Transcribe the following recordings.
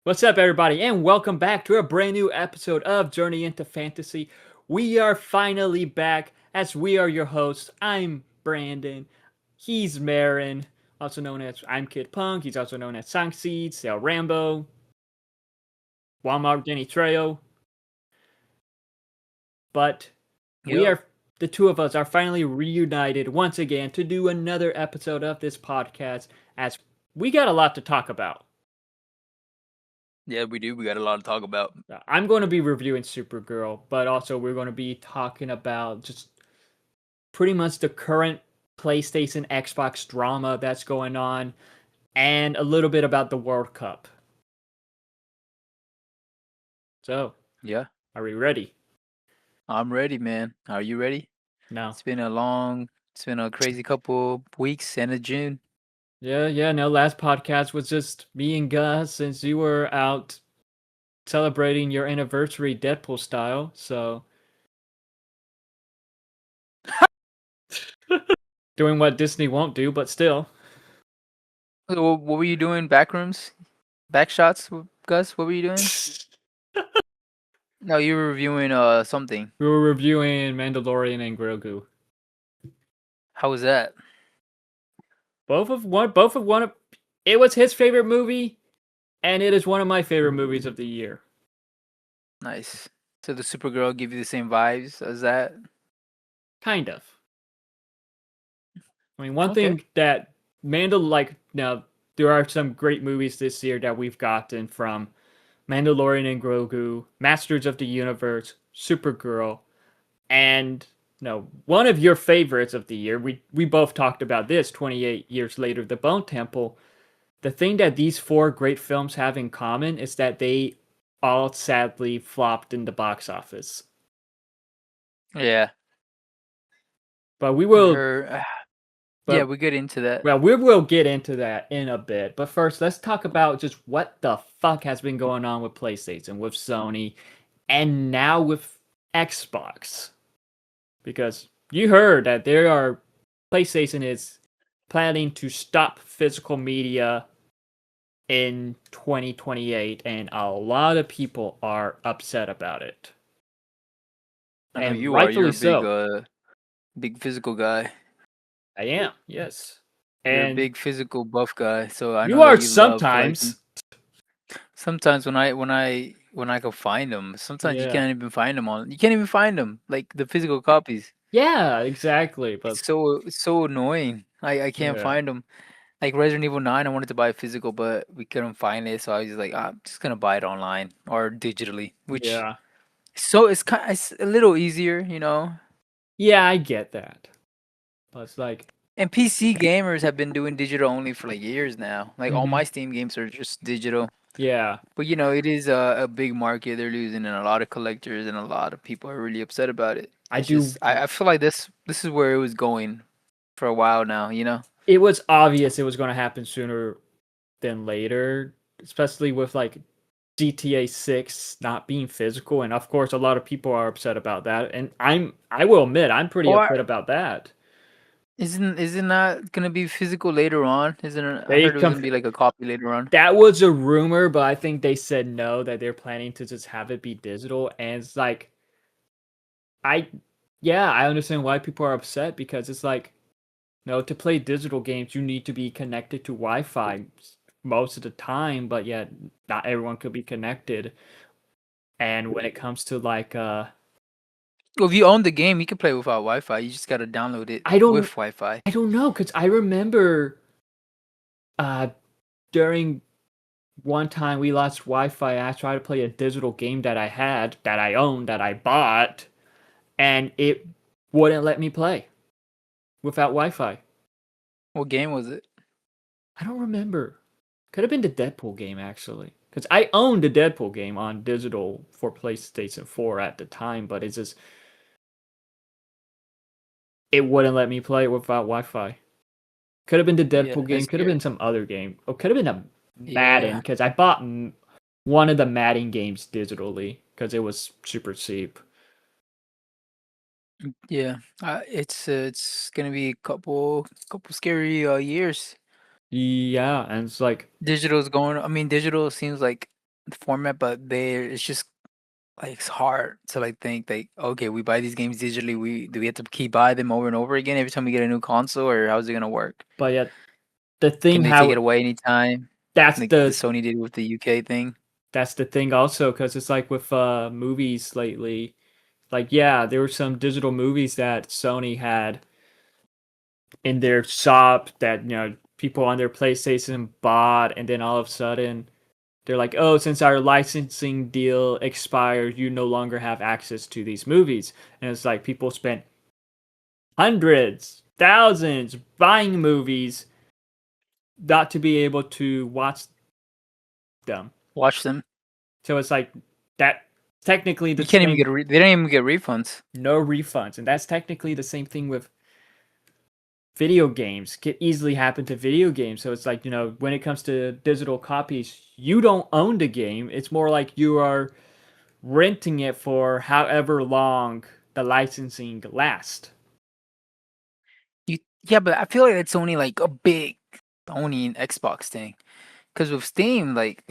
What's up, everybody, and welcome back to a brand new episode of Journey into Fantasy. We are finally back as we are your hosts. I'm Brandon. He's Marin, also known as I'm Kid Punk. He's also known as Sangseed, Sal Rambo, Walmart Denny Trejo. But we Yep. are, the two of us are finally reunited once again to do another episode of this podcast as we got a lot to talk about. Yeah, we do. We got a lot to talk about. I'm going to be reviewing Supergirl, but also we're going to be talking about just pretty much the current PlayStation Xbox drama that's going on and a little bit about the World Cup. So, Yeah, are we ready? I'm ready, man. Are you ready? No. It's been a crazy couple weeks, end of June. Yeah, no, last podcast was just me and Gus since you were out celebrating your anniversary Deadpool style, so doing what Disney won't do, but still. So, what were you doing? Backrooms? Back shots, Gus? What were you doing? No, you were reviewing something. We were reviewing Mandalorian and Grogu. How was that? Both of one of it was his favorite movie, and it is one of my favorite movies of the year. Nice. So the Supergirl give you the same vibes as that? Kind of. I mean, one Okay. thing that now there are some great movies this year that we've gotten from Mandalorian and Grogu, Masters of the Universe, Supergirl, and one of your favorites of the year. We both talked about this 28 years later, The Bone Temple. The thing that these four great films have in common is that they all sadly flopped in the box office. Yeah. But we I will heard, yeah, but we get into that. Well, we will get into that in a bit, but first, let's talk about just what the fuck has been going on with PlayStation, with Sony, and now with Xbox. Because you heard that PlayStation is planning to stop physical media in 2028, and a lot of people are upset about it. I know And you are. You're rightfully a big so. big physical guy. I am, yes. You're a And big physical buff guy, so I you know that are you love collecting. sometimes. Sometimes when I go find them, sometimes Yeah. you can't even find them like the physical copies. Yeah, exactly. But It's so annoying. I can't yeah. find them. Like Resident Evil 9, I wanted to buy physical, but we couldn't find it, so I was just like, I'm just gonna buy it online or digitally, which Yeah. it's a little easier, you know. Yeah, I get that. But it's like, And PC gamers have been doing digital only for like years now. Like all mhm, my Steam games are just digital. yeah, But you know, it is a big market. They're losing, and a lot of collectors and a lot of people are really upset about it. I It's do. just I feel like this is where it was going for a while now. You know? It was obvious it was going to happen sooner than later, especially with like GTA 6 not being physical. And of course, a lot of people are upset about that. And I will admit, I'm pretty Or upset about that. isn't that gonna be physical later on? Isn't it? I They heard it was come. gonna be like a copy later on. That was a rumor, but I think they said no, that they're planning to just have it be digital. And it's like, I, yeah, I understand why people are upset because it's like, no, to play digital games, you need to be connected to Wi-Fi most of the time, but yet not everyone could be connected. And when it comes to like, Well, if you own the game, you can play without Wi-Fi. You just gotta download it I with don't, Wi-Fi. I don't know, because I remember, uh, during one time we lost Wi-Fi. I tried to play a digital game that I had, that I owned, that I bought, and it wouldn't let me play without Wi-Fi. What game was it? I don't remember. Could have been the Deadpool game actually, because I owned the Deadpool game on digital for PlayStation 4 at the time, but it's just it wouldn't let me play it without Wi-Fi. Could have been the Yeah, Deadpool that's game. Could have scary. been some other game. Or could have been a Madden, Yeah, because I bought one of the Madden games digitally because it was super cheap. yeah. It's gonna be a couple scary years. Yeah, and it's like, Digital's going. I mean, digital seems like format, but it's just like it's hard to like think like, okay, we buy these games digitally. We have to keep buy them over and over again every time we get a new console, or how's it gonna work? But yet the Can thing they take it how away anytime? that's Like the the Sony did with the UK thing. that's the thing also because it's like with movies lately. Like yeah, there were some digital movies that Sony had in their shop that people on their PlayStation bought, and then all of a sudden they're like, "Oh, since our licensing deal expired, you no longer have access to these movies." And it's like people spent hundreds, thousands buying movies not to be able to watch them. Watch them. So it's like that technically the You can't even same, they don't even get refunds. no refunds, and that's technically the same thing with video games. Could easily happen to video games. So it's like when it comes to digital copies, you don't own the game. It's more like you are renting it for however long the licensing lasts. Yeah, but I feel like it's only like a big Sony and Xbox thing. Because with Steam, like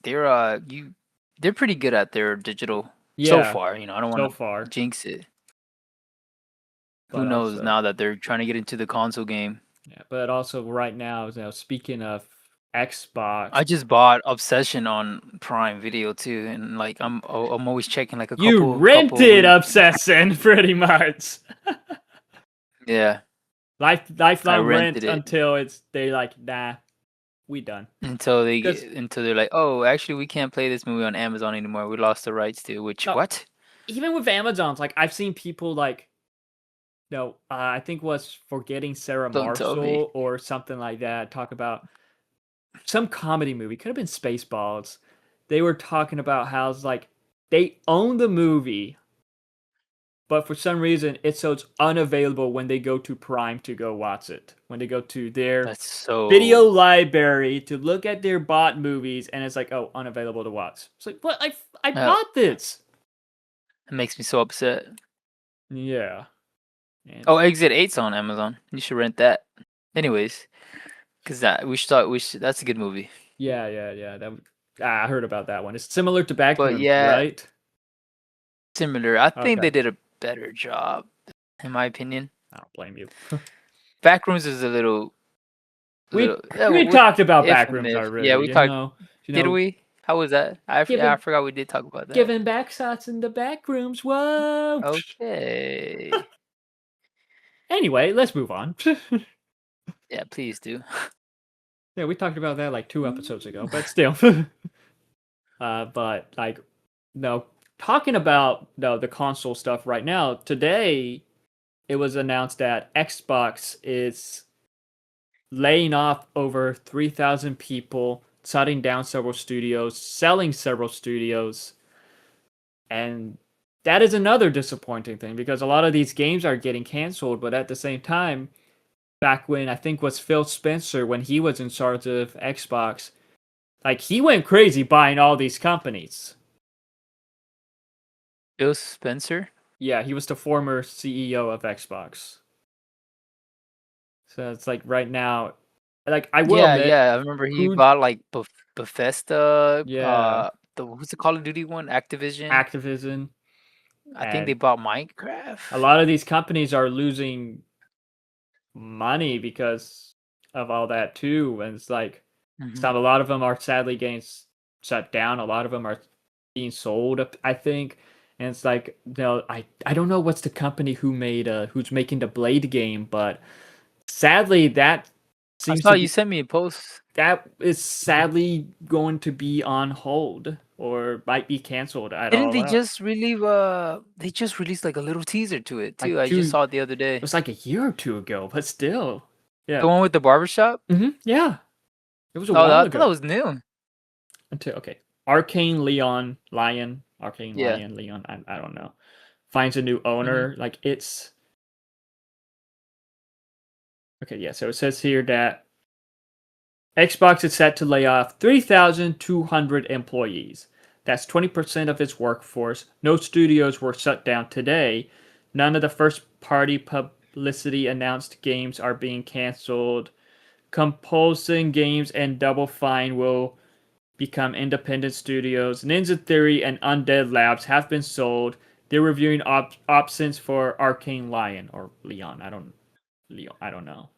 they're pretty good at their digital so Yeah, far. I don't want so to far, jinx it. Who but knows also now that they're trying to get into the console game? yeah, but also right now, speaking of Xbox, I just bought Obsession on Prime Video too, and like I'm always checking like a you couple rented weeks. Obsession pretty much. Yeah, I Lifelong rent rented it until they like, nah, we done. Because until they're like, oh, actually we can't play this movie on Amazon anymore. We lost the rights to which no, what? even with Amazon's, like I've seen people like, no, I think was Forgetting Sarah Don't tell me. Marshall or something like that. Talk about some comedy movie, could have been Spaceballs. They were talking about how it's like they own the movie, but for some reason it's unavailable when they go to Prime to go watch it. When they go to their That's video so. library to look at their bought movies, and it's like, oh, unavailable to watch. It's like, what? I Uh, bought this. it makes me so upset. Yeah, and Oh, Exit 8's on Amazon. You should rent that. Anyways, because that's a good movie. yeah. I heard about that one. It's similar to But Backrooms, yeah, right? similar. I think Okay, they did a better job, in my opinion. I don't blame you. Backrooms is a we little yeah, we with talked about if and Backrooms if. Yeah, already. we talked. You Did know, we? How was that? Yeah, I giving forgot we did talk about that. giving back shots in the back rooms. Whoa. Okay. Anyway, let's move on. Yeah, please do. Yeah, we talked about that like 2 episodes ago, but still. But like, no, talking about the console stuff right now. Today, it was announced that Xbox is laying off over 3,000 people, shutting down several studios, selling several studios, and that is another disappointing thing because a lot of these games are getting canceled, but at the same time, back when I think was Phil Spencer when he was in charge of Xbox, like he went crazy buying all these companies. Bill Spencer? Yeah, he was the former CEO of Xbox. So it's like right now, like I will Yeah, admit, yeah. I remember he who, bought like Bethesda, yeah, the who's the Call of Duty one? Activision. Activision, I think they and bought a Minecraft. lot of these companies are losing money because of all that too. And it's like, Hmm. some a lot of them are sadly getting shut down. A lot of them are being sold, I think. And it's like, I don't know what's the company who's making the Blade game, but sadly that I seems saw to you be sent me a post. that is sadly going to be on hold or might be canceled at Didn't all they out. just they just released like a little teaser to it too. Like I just two, saw it the other it day. was like a year or two ago, but still, The yeah, one with the barbershop? yeah, it was a Oh, while I thought ago. that was new. Until okay, Arcane Leon Lion, Arcane Yeah. Lion Leon, I don't know, finds a new Hmm. owner. Like it's okay, yeah. So it says here that Xbox is set to lay off 3,200 employees. That's 20% of its workforce. No studios were shut down today. None of the first party publicity announced games are being canceled. Compulsing games and Double Fine will become independent studios. Ninja Theory and Undead Labs have been sold. They're reviewing options for Arcane Lion or Leon. Leon. I don't know.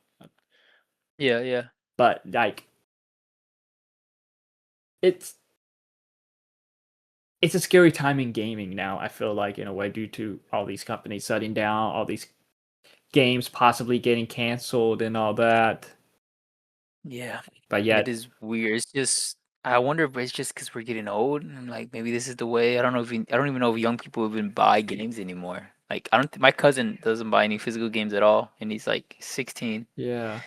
Yeah, yeah. But like it's it's a scary time in gaming now. I feel like in a way due to all these companies shutting down, all these games possibly getting canceled and all that. Yeah, But it yet, is weird. It's just I wonder if it's just because we're getting old and like maybe this is the way. I don't know if I don't even know if young people even buy games anymore. Like I don't. My cousin doesn't buy any physical games at all, and he's like 16. yeah,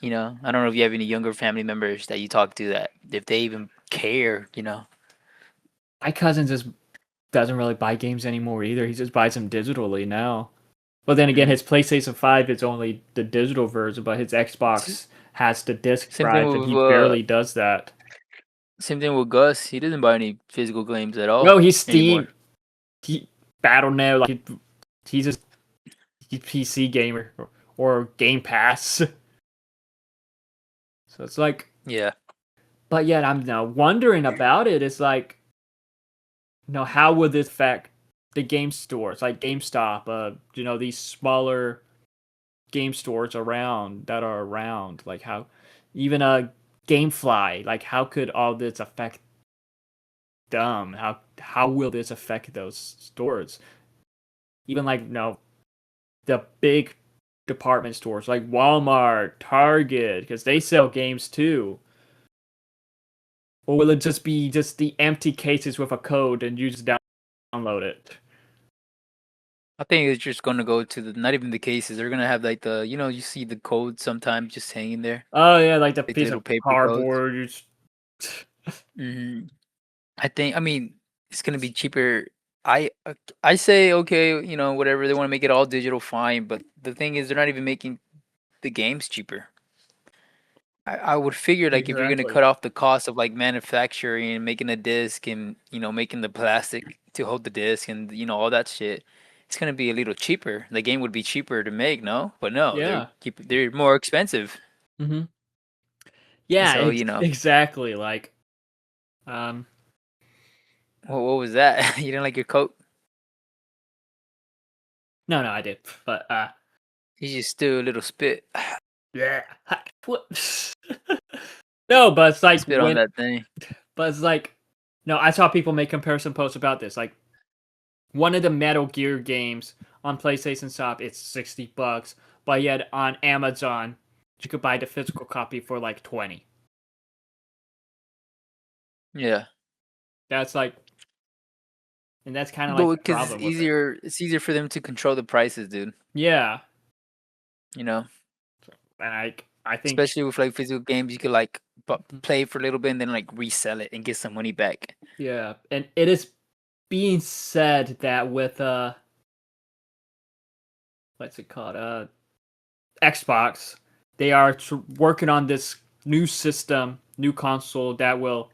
You know, I don't know if you have any younger family members that you talk to that if they even care. You know. my cousin just doesn't really buy games anymore either. He just buys them digitally now. But then again, Mm. his PlayStation 5 is only the digital version, but his S- Xbox has the disc Same thing drive, and with he barely does that. Gus. He doesn't buy any physical games at No, all he's anymore. Steam, he Battle.net, like he's just he's PC gamer or Game Pass. So it's like, Yeah. but yet I'm now wondering about it. It's like, how would this affect the game stores like GameStop? These smaller game stores around that are around. Like how, even a GameFly. Like how could all this affect them? How will this affect those stores? Even like the big department stores like Walmart, Target, because they sell games too. Or will it just be just the empty cases with a code and you just download it? I think it's just gonna go to the not even the cases. They're gonna have like the you see the code sometimes just hanging there, Oh yeah, like the like the piece little of paper codes. cardboard. Hmm. I mean it's gonna be cheaper. I say okay, whatever they want to make it all digital, fine. But the thing is, they're not even making the games cheaper. I would figure like if you're gonna Exactly. cut off the cost of like manufacturing and making a disc and making the plastic to hold the disc and all that shit, it's gonna be a little cheaper. The game would be cheaper to make, no? But no, Yeah. they're more expensive. Hmm. Yeah. So Exactly. Like, um, what was that? You didn't like your coat? no, no, I did, but You just do a little spit, yeah. What? No, but it's like spit on that thing. but it's like, no, I saw people make comparison posts about this. Like one of the Metal Gear games on PlayStation Shop, it's $60, but yet on Amazon, you could buy the physical copy for like 20. Yeah, That's like, and that's kind of like but the because problem with it. it's easier for them to control the prices, dude. Yeah, You know. and I think Especially with like physical games, you could like play for a little bit and then like resell it and get some money back. yeah, and it is being said that with what's it called Xbox, they are working on this new system, new console that will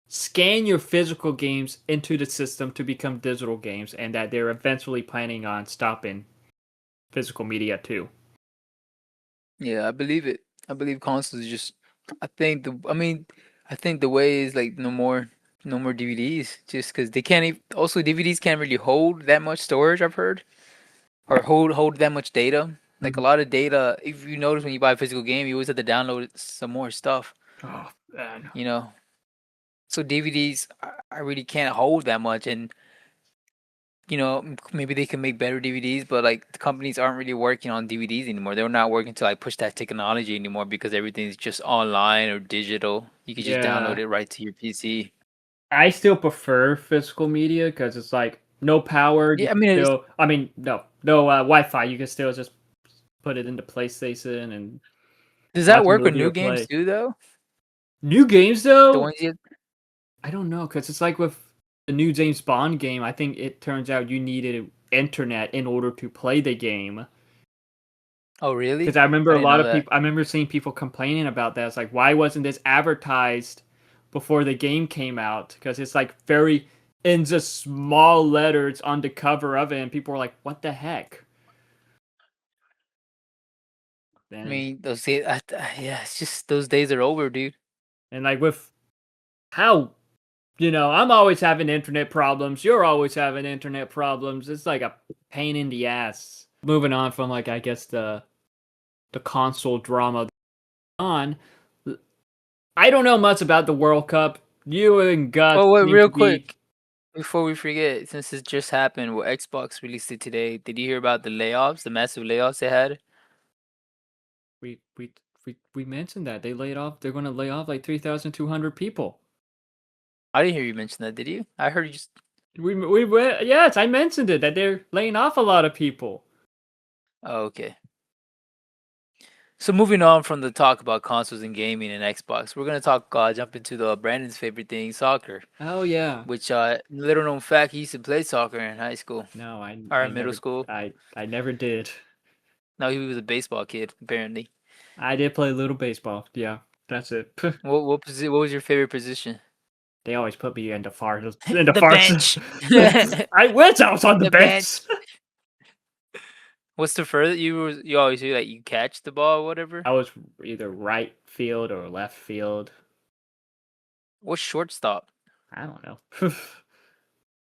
scan your physical games into the system to become digital games, and that they're eventually planning on stopping physical media too. Yeah, I believe it. I believe consoles just. I think the way is like no more DVDs, just because they can't. Also, DVDs can't really hold that much storage. I've heard, or hold that much data. Like a Mm-hmm. lot of data. If you notice when you buy a physical game, you always have to download some more stuff. Oh man, You know, so DVDs I really can't hold that much, and maybe they can make better DVDs, but like the companies aren't really working on DVDs anymore. They're not working to like push that technology anymore because everything's just online or digital. You can just download yeah. it right to your PC. I still prefer physical media because it's like no power. You Yeah, I can mean, still, I mean, no Wi-Fi. You can still just put it into PlayStation and does that watch a work with movie new or games play. too, though? New games The though, ones you. I don't know because it's like with the new James Bond game. I think it turns out you needed internet in order to play the game. Oh, Because really? I remember I a didn't lot know of that. people. I remember seeing people complaining about that. It's like, why wasn't this advertised before the game came out? Because it's like very in just small letters on the cover of it, and people were like, "What the heck?" I And mean, yeah, it's just those days are over, dude. and like with how I'm always having internet problems. You're always having internet problems. It's like a pain in the ass. Moving on from like I guess the console drama on. I don't know much about the World Cup. You and Gus Oh, wait, seem to real be. quick, before we forget, since it just happened, well, Xbox released it today. Did you hear about the layoffs, the massive layoffs they had? We mentioned that they laid off. They're going to lay off like 3,200 people. I didn't hear you mention that, did you? I heard you just. Yes, I mentioned it that they're laying off a lot of people. Oh, okay. So moving on from the talk about consoles and gaming and Xbox, we're gonna jump into the Brandon's favorite thing, soccer. Oh yeah. Which, little known fact, he used to play soccer in high school No, or I in middle never school. I never did. No, he was a baseball kid apparently. I did play a little baseball. Yeah, that's it. What was your favorite position? They always put me in the far in the The far. bench. I wish I was on the The bench. bench. What's the further you always do like you catch the ball or whatever? I was either right field or left field. What's shortstop? I don't know. Oh,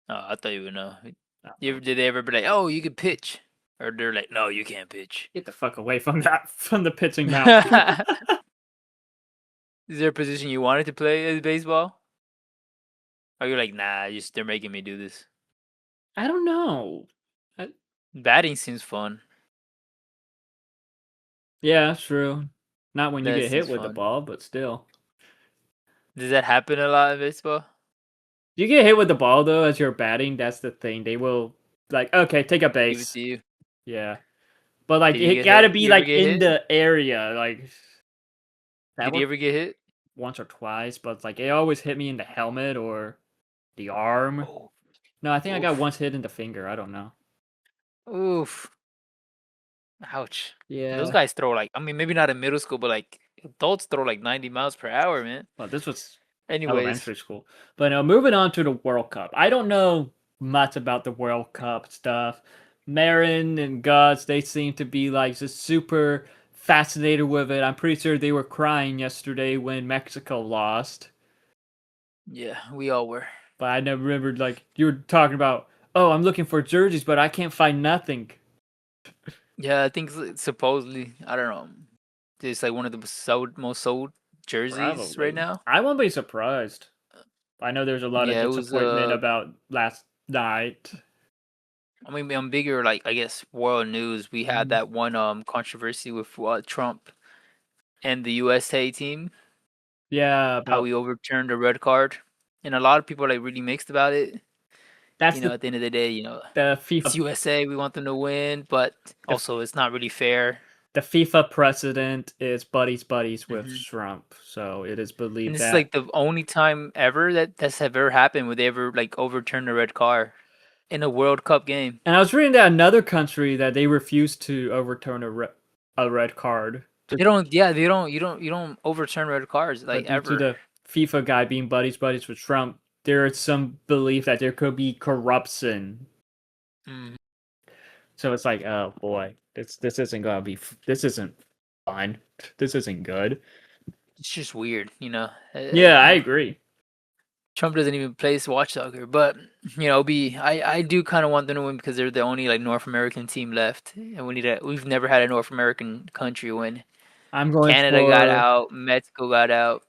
I thought you would know. I don't know. Did they ever be like, oh, you can pitch? Or they're like, no, you can't pitch. Get the fuck away from that from the pitching mound. Is there a position you wanted to play as baseball? Or you're like, nah, just they're making me do this. I don't know. I, Batting seems fun. yeah, true. Not when you That get hit seems with the fun. ball, but still. Does that happen a lot in baseball? You get hit with the ball though as you're batting. That's the thing. They will like, okay, take a Give it base. to you. Yeah, but like Did you it get gotta hit? be You ever like get in hit? the area. Like that Did one you ever get hit? once or twice, but like it always hit me in the helmet or the arm. Oh, No, I think I got oof. once hit in the finger. I don't know. Oof. Ouch. Those Yeah. guys throw like, I mean, maybe not in middle school, but like adults throw like 90 miles per hour, man. Well, this was Anyways, elementary school. But moving on to the World Cup. I don't know much about the World Cup stuff. Marin and Gus, they seem to be like just super fascinated with it. I'm pretty sure they were crying yesterday when Mexico lost. yeah, we all were. But I never remembered like you were talking about, oh, I'm looking for jerseys, but I can't find nothing. Yeah, I think supposedly, I don't know. It's like one of the most sold jerseys right Probably. now. I won't be surprised. I know there's a lot of Yeah, it was disappointment about last night. I mean on bigger like I guess world news, we had Mhm. that one controversy with Trump and the USA team, Yeah, how about he overturned the red card. And a lot of people are like really mixed about it. that's At the end of the day, the it's FIFA USA, we want them to win, but the also it's not really fair. the FIFA president is buddies with Hmm. Trump, so it is And believed this is that. like the only time ever that's ever happened where they ever like overturned a red card in a World Cup game. And I was reading that another country that they refused to overturn a red card, They don't. Yeah, they don't. You don't overturn red cards like but due to ever. the FIFA guy being buddies with Trump, there is some belief that there could be corruption. Mm. So it's like, oh boy, this isn't gonna be this isn't fun. This isn't good. It's just weird. Yeah, I agree. Trump doesn't even play watch soccer, but I do kind of want them to win because they're the only like North American team left, and we've never had a North American country win. I'm going Canada got for out, Mexico got out.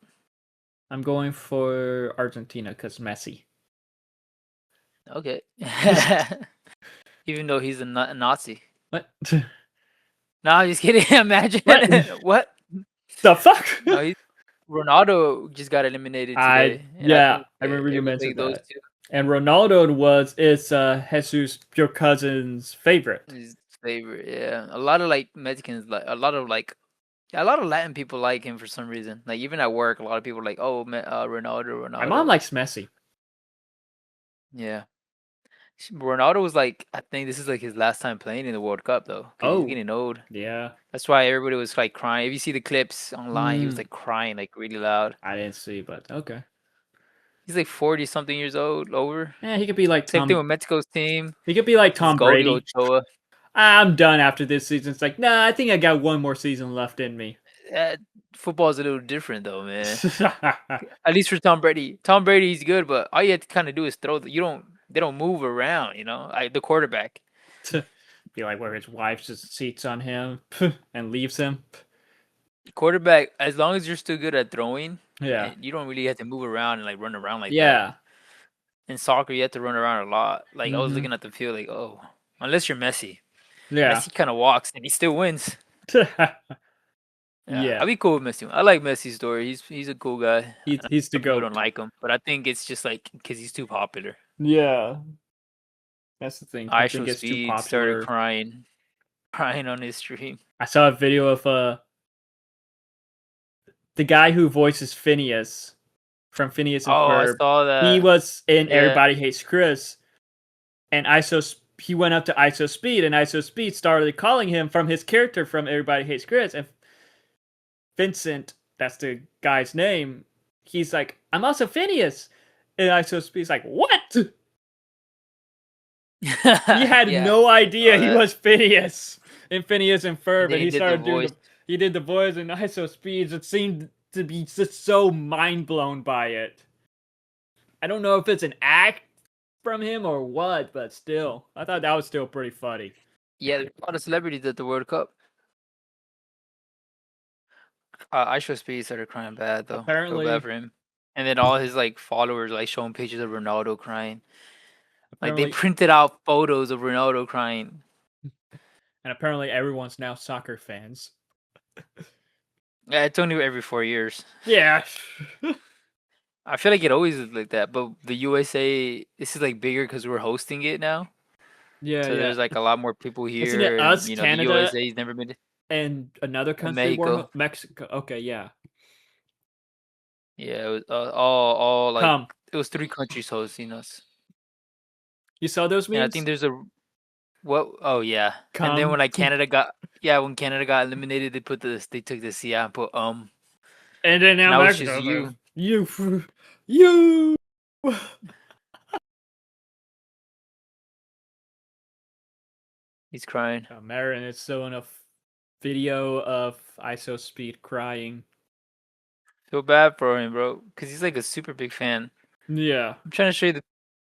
I'm going for Argentina because Messi. Okay, even though he's a Nazi. What? No, I'm just kidding. Imagine What? what? The fuck? No, Ronaldo just got eliminated today, and I Yeah, think I remember you it was like mentioned those that. two. And Ronaldo is Jesus, your cousin's favorite. His favorite, yeah. A lot of like Mexicans, like a lot of Latin people like him for some reason. Like even at work, a lot of people are like, oh, Ronaldo, My mom Ronaldo. likes Messi. Yeah, Ronaldo was like, I think this is like his last time playing in the World Cup though, because he's Oh, getting old. yeah. That's why everybody was like crying. If you see the clips online, he was Hmm. like crying like really loud. I didn't see, but okay. He's like 40 something years old, over. Yeah, he could be like Same thing Tom. with Mexico's team. He could be like His Tom goalie Brady. Ochoa. I'm done after this season. It's like, nah, I think I got one more season left in me. uh, football's a little different though, man. At least for Tom Brady. Tom Brady's good, but all you have to kind of do is throw. You don't. They don't move around. The quarterback. Be like where his wife just cheats on him and leaves him. Quarterback. As long as you're still good at throwing, Yeah. and you don't really have to move around and like run around like that. Yeah. In soccer, you have to run around a lot. Like I was Mm-hmm. looking at the field, like oh, unless you're Messi. Yeah. Messi kind of walks and he still wins. Yeah, Yeah. I'd be cool with Messi. I like Messi's story. He's a cool guy. He's And he's the some people don't goat. like him, but I think it's just like because he's too popular. Yeah. That's the thing. I People think Show it's too Speed started popular. crying on his stream. I saw a video of the guy who voices Phineas from Phineas and Oh, I Ferb. saw He that. was in Yeah. Everybody Hates Chris, and he went up to ISO Speed, and ISO Speed started calling him from his character from Everybody Hates Chris, and Vincent, that's the guy's name. He's like, "I'm also Phineas," and ISO Speed's like, "What?" He had Yeah, no I idea saw he that. was Phineas in Phineas and And Ferb, then and he he did the started doing voice. the he did the voice and ISO speeds. It seemed to be just so mind blown by it. I don't know if it's an act from him or what, but still, I thought that was still pretty funny. Yeah, there's a lot of celebrities at the World Cup. I Show Speed started crying bad though. Feel bad Apparently, for him. And then all his like followers like showing pictures of Ronaldo crying. Like they apparently, printed out photos of Ronaldo crying. and apparently, everyone's now soccer fans. Yeah, it's only every 4 years. Yeah, I feel like it always is like that, but the USA, this is like bigger because we're hosting it now. yeah, So yeah. there's like a lot more people Isn't it here, and us, the Canada, USA's never been to and another country Mexico. Mexico? Okay, yeah. Yeah, it was all like Come, it was 3 countries hosting us, you saw those and I memes? think there's a what? Oh yeah, and then Come, when Canada got eliminated, they took the C out and put and then now now it's just Mexico says you. you. He's crying. Marin is showing a video of ISO Speed crying. Feel bad for him, bro, because he's like a super big fan. Yeah. I'm trying to show you the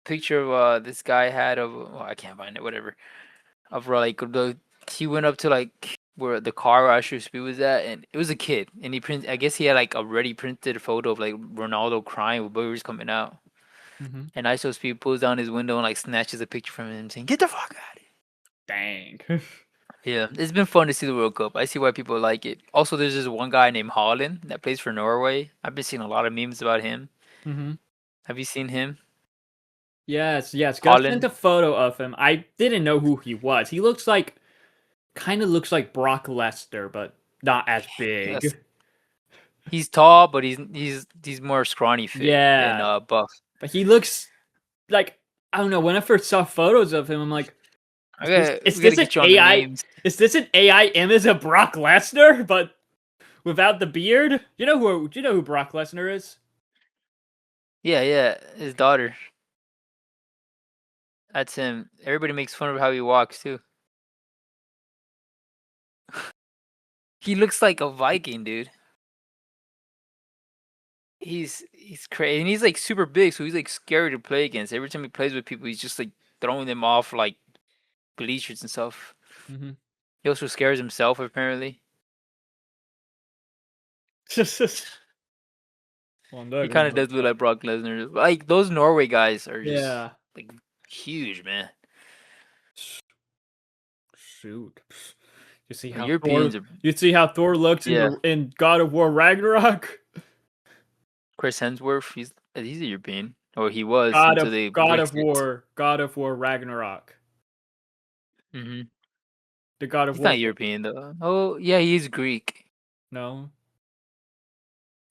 picture of this guy had of I can't find it, whatever. Of like the he went up to like where the car where Usher Speed was at, and it was a kid, and I guess he had like already printed a photo of like Ronaldo crying with boogers coming out, Mm-hmm. and ISO Speed pulls down his window and like snatches a picture from him, saying, "Get the fuck out of Dang. here." Yeah, it's been fun to see the World Cup. I see why people like it. Also, there's this one guy named Holland that plays for Norway. I've been seeing a lot of memes about him. Mm-hmm. Have you seen him, Yes, yes. Gus sent Holland? a photo of him. I didn't know who he was. He looks like, kind of looks like Brock Lesnar, but not as Yes, big. he's tall, but he's more scrawny fit than Yeah, buff. but he looks like, I don't know. When I first saw photos of him, I'm like, is We this gotta an get you on the AI? memes. Is this an AI image of Brock Lesnar, but without the beard? Do you know who Brock Lesnar is? Yeah, yeah, his daughter. That's him. Everybody makes fun of how he walks too. He looks like a Viking, dude. He's crazy, and he's like super big, so he's like scary to play against. Every time he plays with people, he's just like throwing them off like bleachers and stuff. Mm-hmm. He also scares himself apparently. Well, He kind of does look like Brock Lesnar. Like those Norway guys are just yeah. like huge, man. Shoot. You see The how Thor Europeans are, you see how Thor looks in yeah. the in God of War Ragnarok? Chris Hemsworth, he's a European, or he was until they Brexit. God of War Ragnarok. Hmm. The God of He's not War. European though. Oh yeah, he's Greek. No,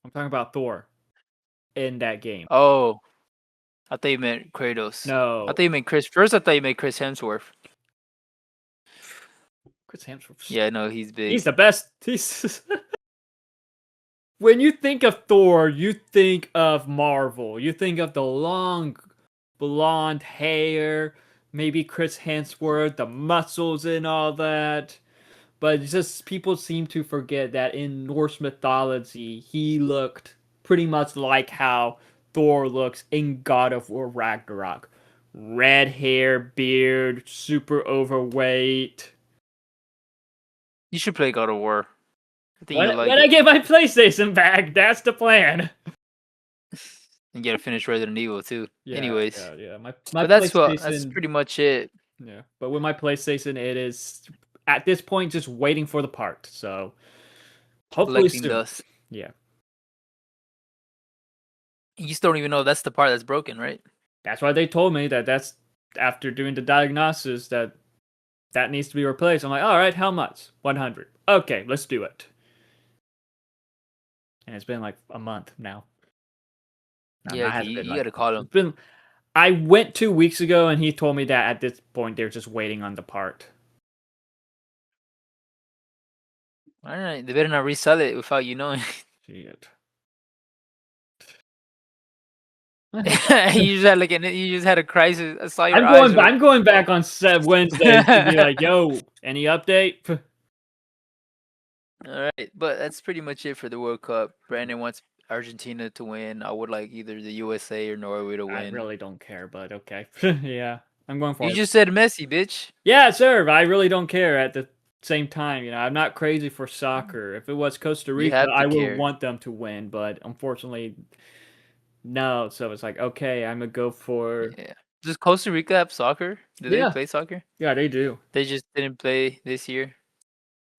I'm talking about Thor in that game. Oh, I thought you meant Kratos. I No, thought you meant Chris. First, I thought you meant Chris Hemsworth. Chris Hemsworth. Yeah, no, he's He's big. the best. He's when you think of Thor, you think of Marvel. You think of the long blonde hair, maybe Chris Hemsworth, the muscles and all that. but it's just people seem to forget that in Norse mythology, he looked pretty much like how Thor looks in God of War Ragnarok. Red hair, beard, super overweight. You should play God of War. I think When, you'll like when I it. get my PlayStation back, that's the plan. And you gotta finish Resident Evil too. Yeah, Anyways, yeah. My but that's PlayStation, pretty much it. yeah. But with my PlayStation, it is at this point just waiting for the part. So hopefully Collecting soon. dust. Yeah, You just don't even know that's the part that's broken, right? that's why they told me that that's after doing the diagnosis that that needs to be replaced. I'm like, all right, how much? 100. Okay, let's do it. And it's been like a month now. No, Yeah, that okay, hasn't been you like gotta a month. call him. It's been. I went 2 weeks ago, and he told me that at this point they're just waiting on the part. All right, they better not resell it without you knowing. Shit. You just had you just had a crisis. I saw your I'm eyes. going. Were like, I'm going oh. back on Wednesday to be like, "Yo, any update?" All right, but that's pretty much it for the World Cup. Brandon wants Argentina to win. I would like either the USA or Norway to I win. really don't care, but okay. Yeah, I'm going for You it. just said Messi, bitch. Yeah, sir. I really don't care at the same time. I'm not crazy for soccer. If it was Costa You Rica, have to I would care. want them to win, but unfortunately, no. So it's like, okay, I'm gonna go for. Yeah. Does Costa Rica have soccer? Do they Yeah, play soccer? yeah, they do. They just didn't play this year.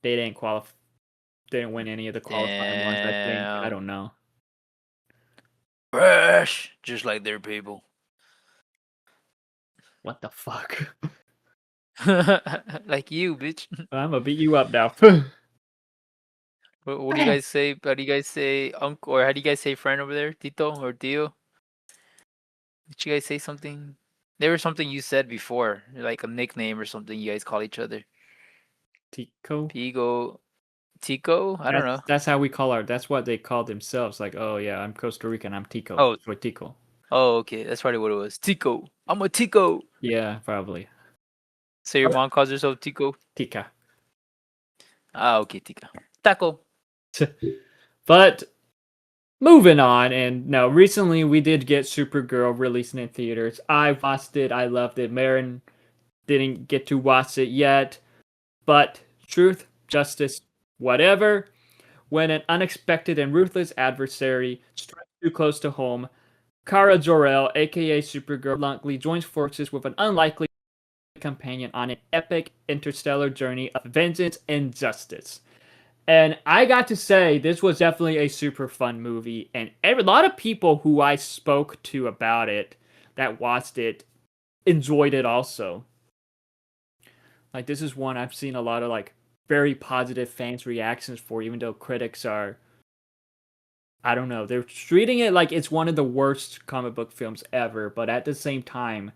They didn't qualify. They didn't win any of the qualifying ones. I think. I Damn. don't know. Fresh. Just like their people. What the fuck? Like you, bitch. I'm gonna beat you up now. What do you guys say? How do you guys say uncle, or how do you guys say friend over there? Tito or Tio? Did you guys say something? There was something you said before, like a nickname or something you guys call each other. Tico. Pigo, Tico? I don't know. That's how we call our. That's what they call themselves. Like, oh yeah, I'm Costa Rican. I'm Tico. Oh, Soy Tico. oh, okay. That's probably what it was. Tico. I'm a Tico. Yeah, probably. So your mom calls herself Tico? Tika. Ah, okay, Tika. Taco. But moving on, and no, recently we did get Supergirl releasing in theaters. I watched it. I loved it. Marin didn't get to watch it yet, but truth, justice, whatever. When an unexpected and ruthless adversary strikes too close to home, Kara Jor-El, aka Supergirl, bluntly joins forces with an unlikely companion on an epic interstellar journey of vengeance and justice. And I got to say, this was definitely a super fun movie, and a lot of people who I spoke to about it that watched it enjoyed it also. Like, this is one I've seen a lot of like very positive fans' reactions for, even though critics are, I don't know, they're treating it like it's one of the worst comic book films ever, but at the same time,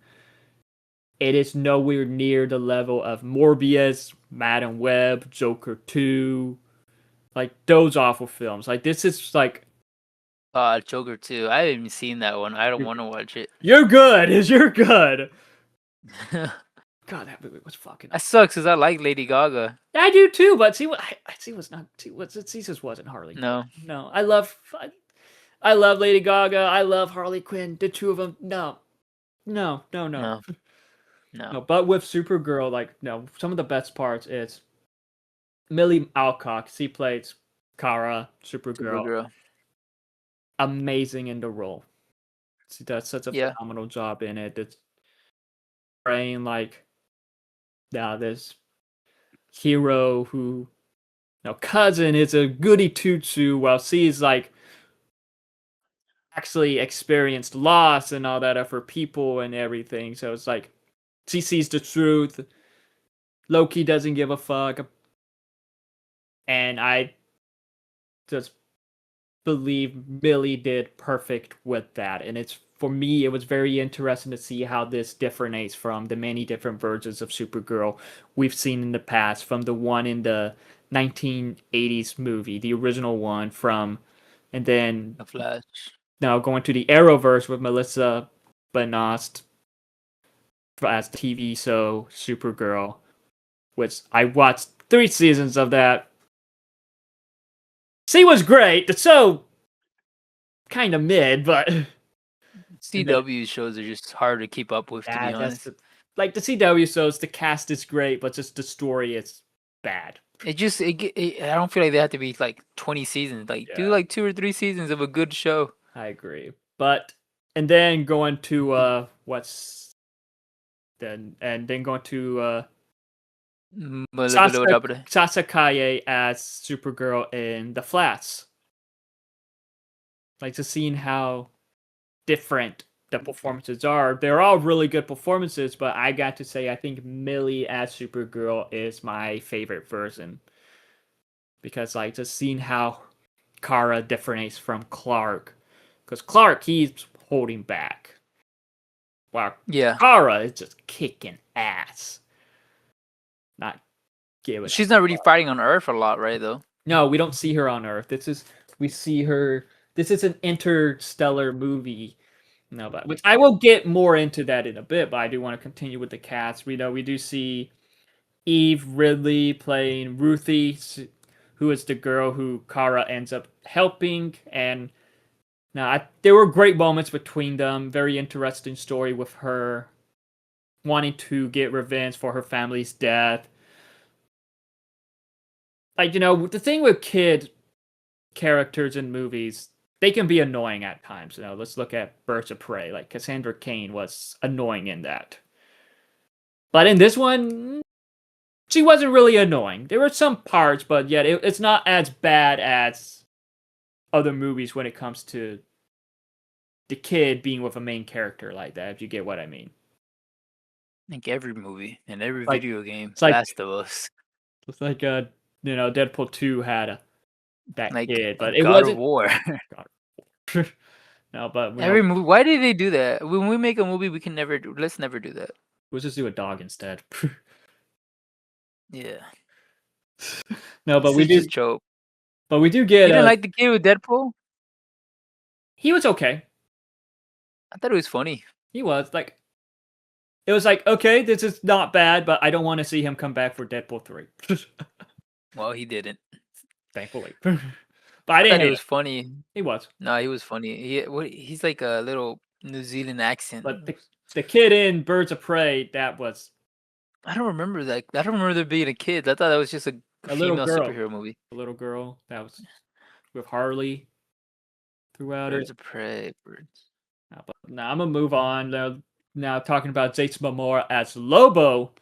it is nowhere near the level of Morbius, Madam Web, Joker 2, like those awful films. Like this is like Joker too. I haven't even seen that one. I don't want to watch it. you're good. You're good. God, that movie was fucking. That sucks because I like Lady Gaga. I do too, but see what I see was not see what see just wasn't Harley Quinn. No, No, I love Lady Gaga. I love Harley Quinn. The two of them. No, no, no, no, no, no. no. But with Supergirl, like no, some of the best parts is Millie Alcock. She plays Kara, Supergirl. Supergirl. Amazing in the role. She does such a Yeah. phenomenal job in it. It's portraying like now this hero who now cousin is a goody two shoe while she's like actually experienced loss and all that of her people and everything. So it's like she sees the truth. Loki doesn't give a fuck. And I just believe Millie did perfect with that. And it's for me, it was very interesting to see how this differentiates from the many different versions of Supergirl we've seen in the past, from the one in the 1980s movie, the original one, from, and then The Flash. now going to the Arrowverse with Melissa Benoist as TV show Supergirl, which I watched 3 seasons of that. C was great. The show kind of mid, but and then CW shows are just hard to keep up with, to be that's honest. like the CW shows. The cast is great, but just the story is bad. I don't feel like they have to be like 20 seasons. Like do Yeah, like 2 or 3 seasons of a good show. I agree. But and then going to what's then going to Sasakaye as Supergirl in The Flats. Like just seeing how different the performances are. They're all really good performances, but I got to say I think Millie as Supergirl is my favorite version because like just seeing how Kara differentiates from Clark, because Clark he's holding back, while Yeah. Kara is just kicking ass, not giving a She's not really fuck. fighting on Earth a lot, right, though? No, we don't see her on Earth. We see her. This is an interstellar movie. No, but which I will get more into that in a bit. But I do want to continue with the cast. We know we do see Eve Ridley playing Ruthie, who is the girl who Kara ends up helping. And now there were great moments between them. Very interesting story with her wanting to get revenge for her family's death. Like the thing with kid characters in movies, they can be annoying at times. Let's look at Birds of Prey. Like Cassandra Cain was annoying in that. But in this one, she wasn't really annoying. There were some parts, but yet it's not as bad as other movies when it comes to the kid being with a main character like that, if you get what I mean. Like every movie and every Like video game, it's like Last of Us, it's like Deadpool 2 had that like kid, but it God of wasn't War. no, but Every movie. Why did they do that? When we make a movie, we can never do. Let's never do that. we'll just do a dog instead. Yeah, No, it's such a trope. but we do You get didn't like the kid with Deadpool? he was okay. I thought it was funny. He was like it was like, okay, this is not bad, but I don't want to see him come back for Deadpool 3. Well, he didn't. Thankfully. But I I didn't thought it hate him. was funny. He was. No, he was funny. He's like a little New Zealand accent. But the kid in Birds of Prey, that was I don't remember that. I don't remember there being a kid. I thought that was just a a little female girl. superhero movie. A little girl that was with Harley throughout it. Birds of Prey. Birds. But now I'm gonna move on. Now talking about Jason Momoa as Lobo.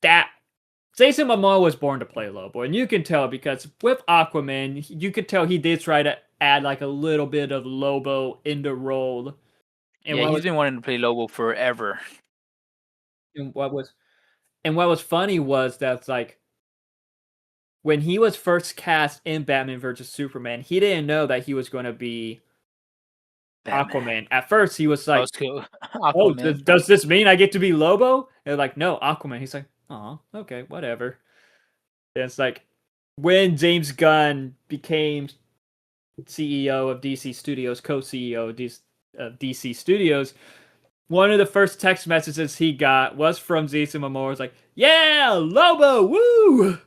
That Jason Momoa was born to play Lobo, and you can tell because with Aquaman, you could tell he did try to add like a little bit of Lobo in the role. And Yeah, what he's was been wanting to play Lobo forever. and what was and what was funny was that like when he was first cast in Batman vs Superman, he didn't know that he was going to be Batman. Aquaman. At first, he was like, Let's go. "Oh, Aquaman. does this mean I get to be Lobo?" And they're like, "No, Aquaman." He's like, "Oh, okay, whatever." And it's like when James Gunn became CEO of DC Studios, co-CEO of DC Studios, one of the first text messages he got was from Jason Momoa. It's like, "Yeah, Lobo, woo!"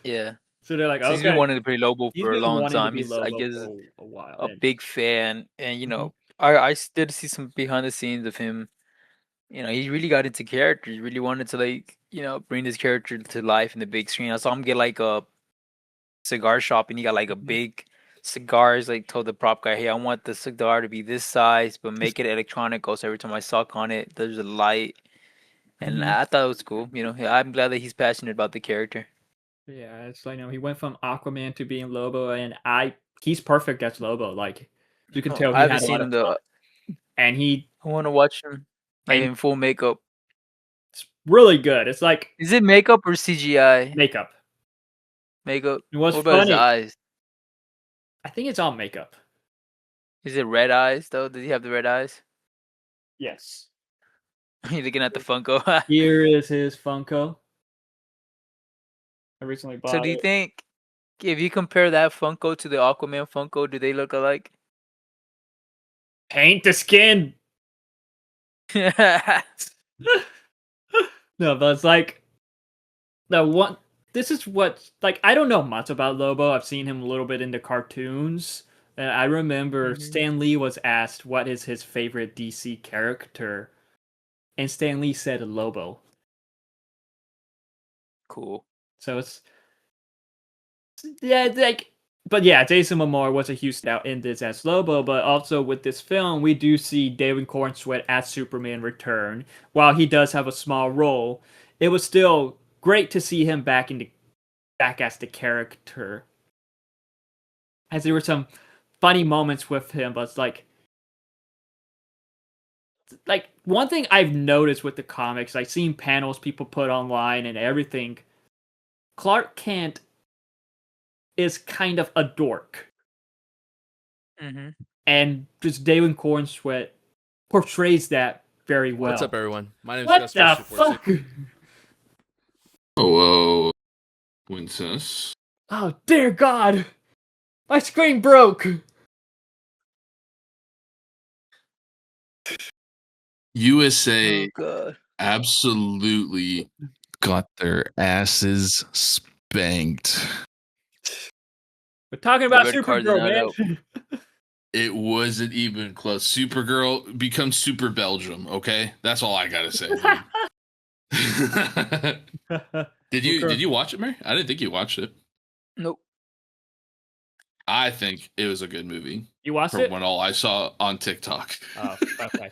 Yeah. So they're like, So he's been "Okay." wanting to play Lobo He's for a been long wanting to time. be He's, I Lobo guess, for a while, a and big fan, and mhm. I did see some behind the scenes of him. He really got into character. He really wanted to like, bring this character to life in the big screen. I saw him get like a cigar shop, and he got like a Mhm. big cigars. Like told the prop guy, "Hey, I want the cigar to be this size, but make it electronic. Also, every time I suck on it, there's a light." And Mhm. I thought it was cool. Yeah, I'm glad that he's passionate about the character. Yeah, it's like he went from Aquaman to being Lobo, and he's perfect as Lobo. Like you can Oh, tell I he haven't had a lot seen of him fun, though. and I want to watch him like and in full makeup. it's really good. It's like Is it makeup or CGI? makeup. Makeup. It was What about his funny. eyes? I think it's all makeup. Is it red eyes though? Does he have the red eyes? Yes. You looking at the Funko? Here is his Funko. I recently So bought do you it. think if you compare that Funko to the Aquaman Funko, do they look alike? Paint the skin. No, but it's like the one. This is what like I don't know much about Lobo. I've seen him a little bit in the cartoons. I remember Hmm. Stan Lee was asked what is his favorite DC character, and Stan Lee said Lobo. Cool. So it's yeah, like, but yeah, Jason Momoa was a huge stout in this as Lobo, but also with this film, we do see David Cornsweet as Superman return. While he does have a small role, it was still great to see him back as the character. As there were some funny moments with him, but it's like one thing I've noticed with the comics, I've seen panels people put online and everything. Clark Kent is kind of a dork, Hmm. and just David Cornsweet portrays that very What's up, well. everyone? My name is What Gus the 4246. fuck? Hello, Princess. Oh dear God! My screen broke. USA Oh god. absolutely got their asses spanked. We're talking The about red cards are Supergirl, not out. man. It wasn't even close. Supergirl becomes Super Belgium. Okay, that's all I gotta say. Did you watch it, Mary? I didn't think you watched it. Nope. I think it was a good movie You watched from it? what all I saw on TikTok. Oh, okay.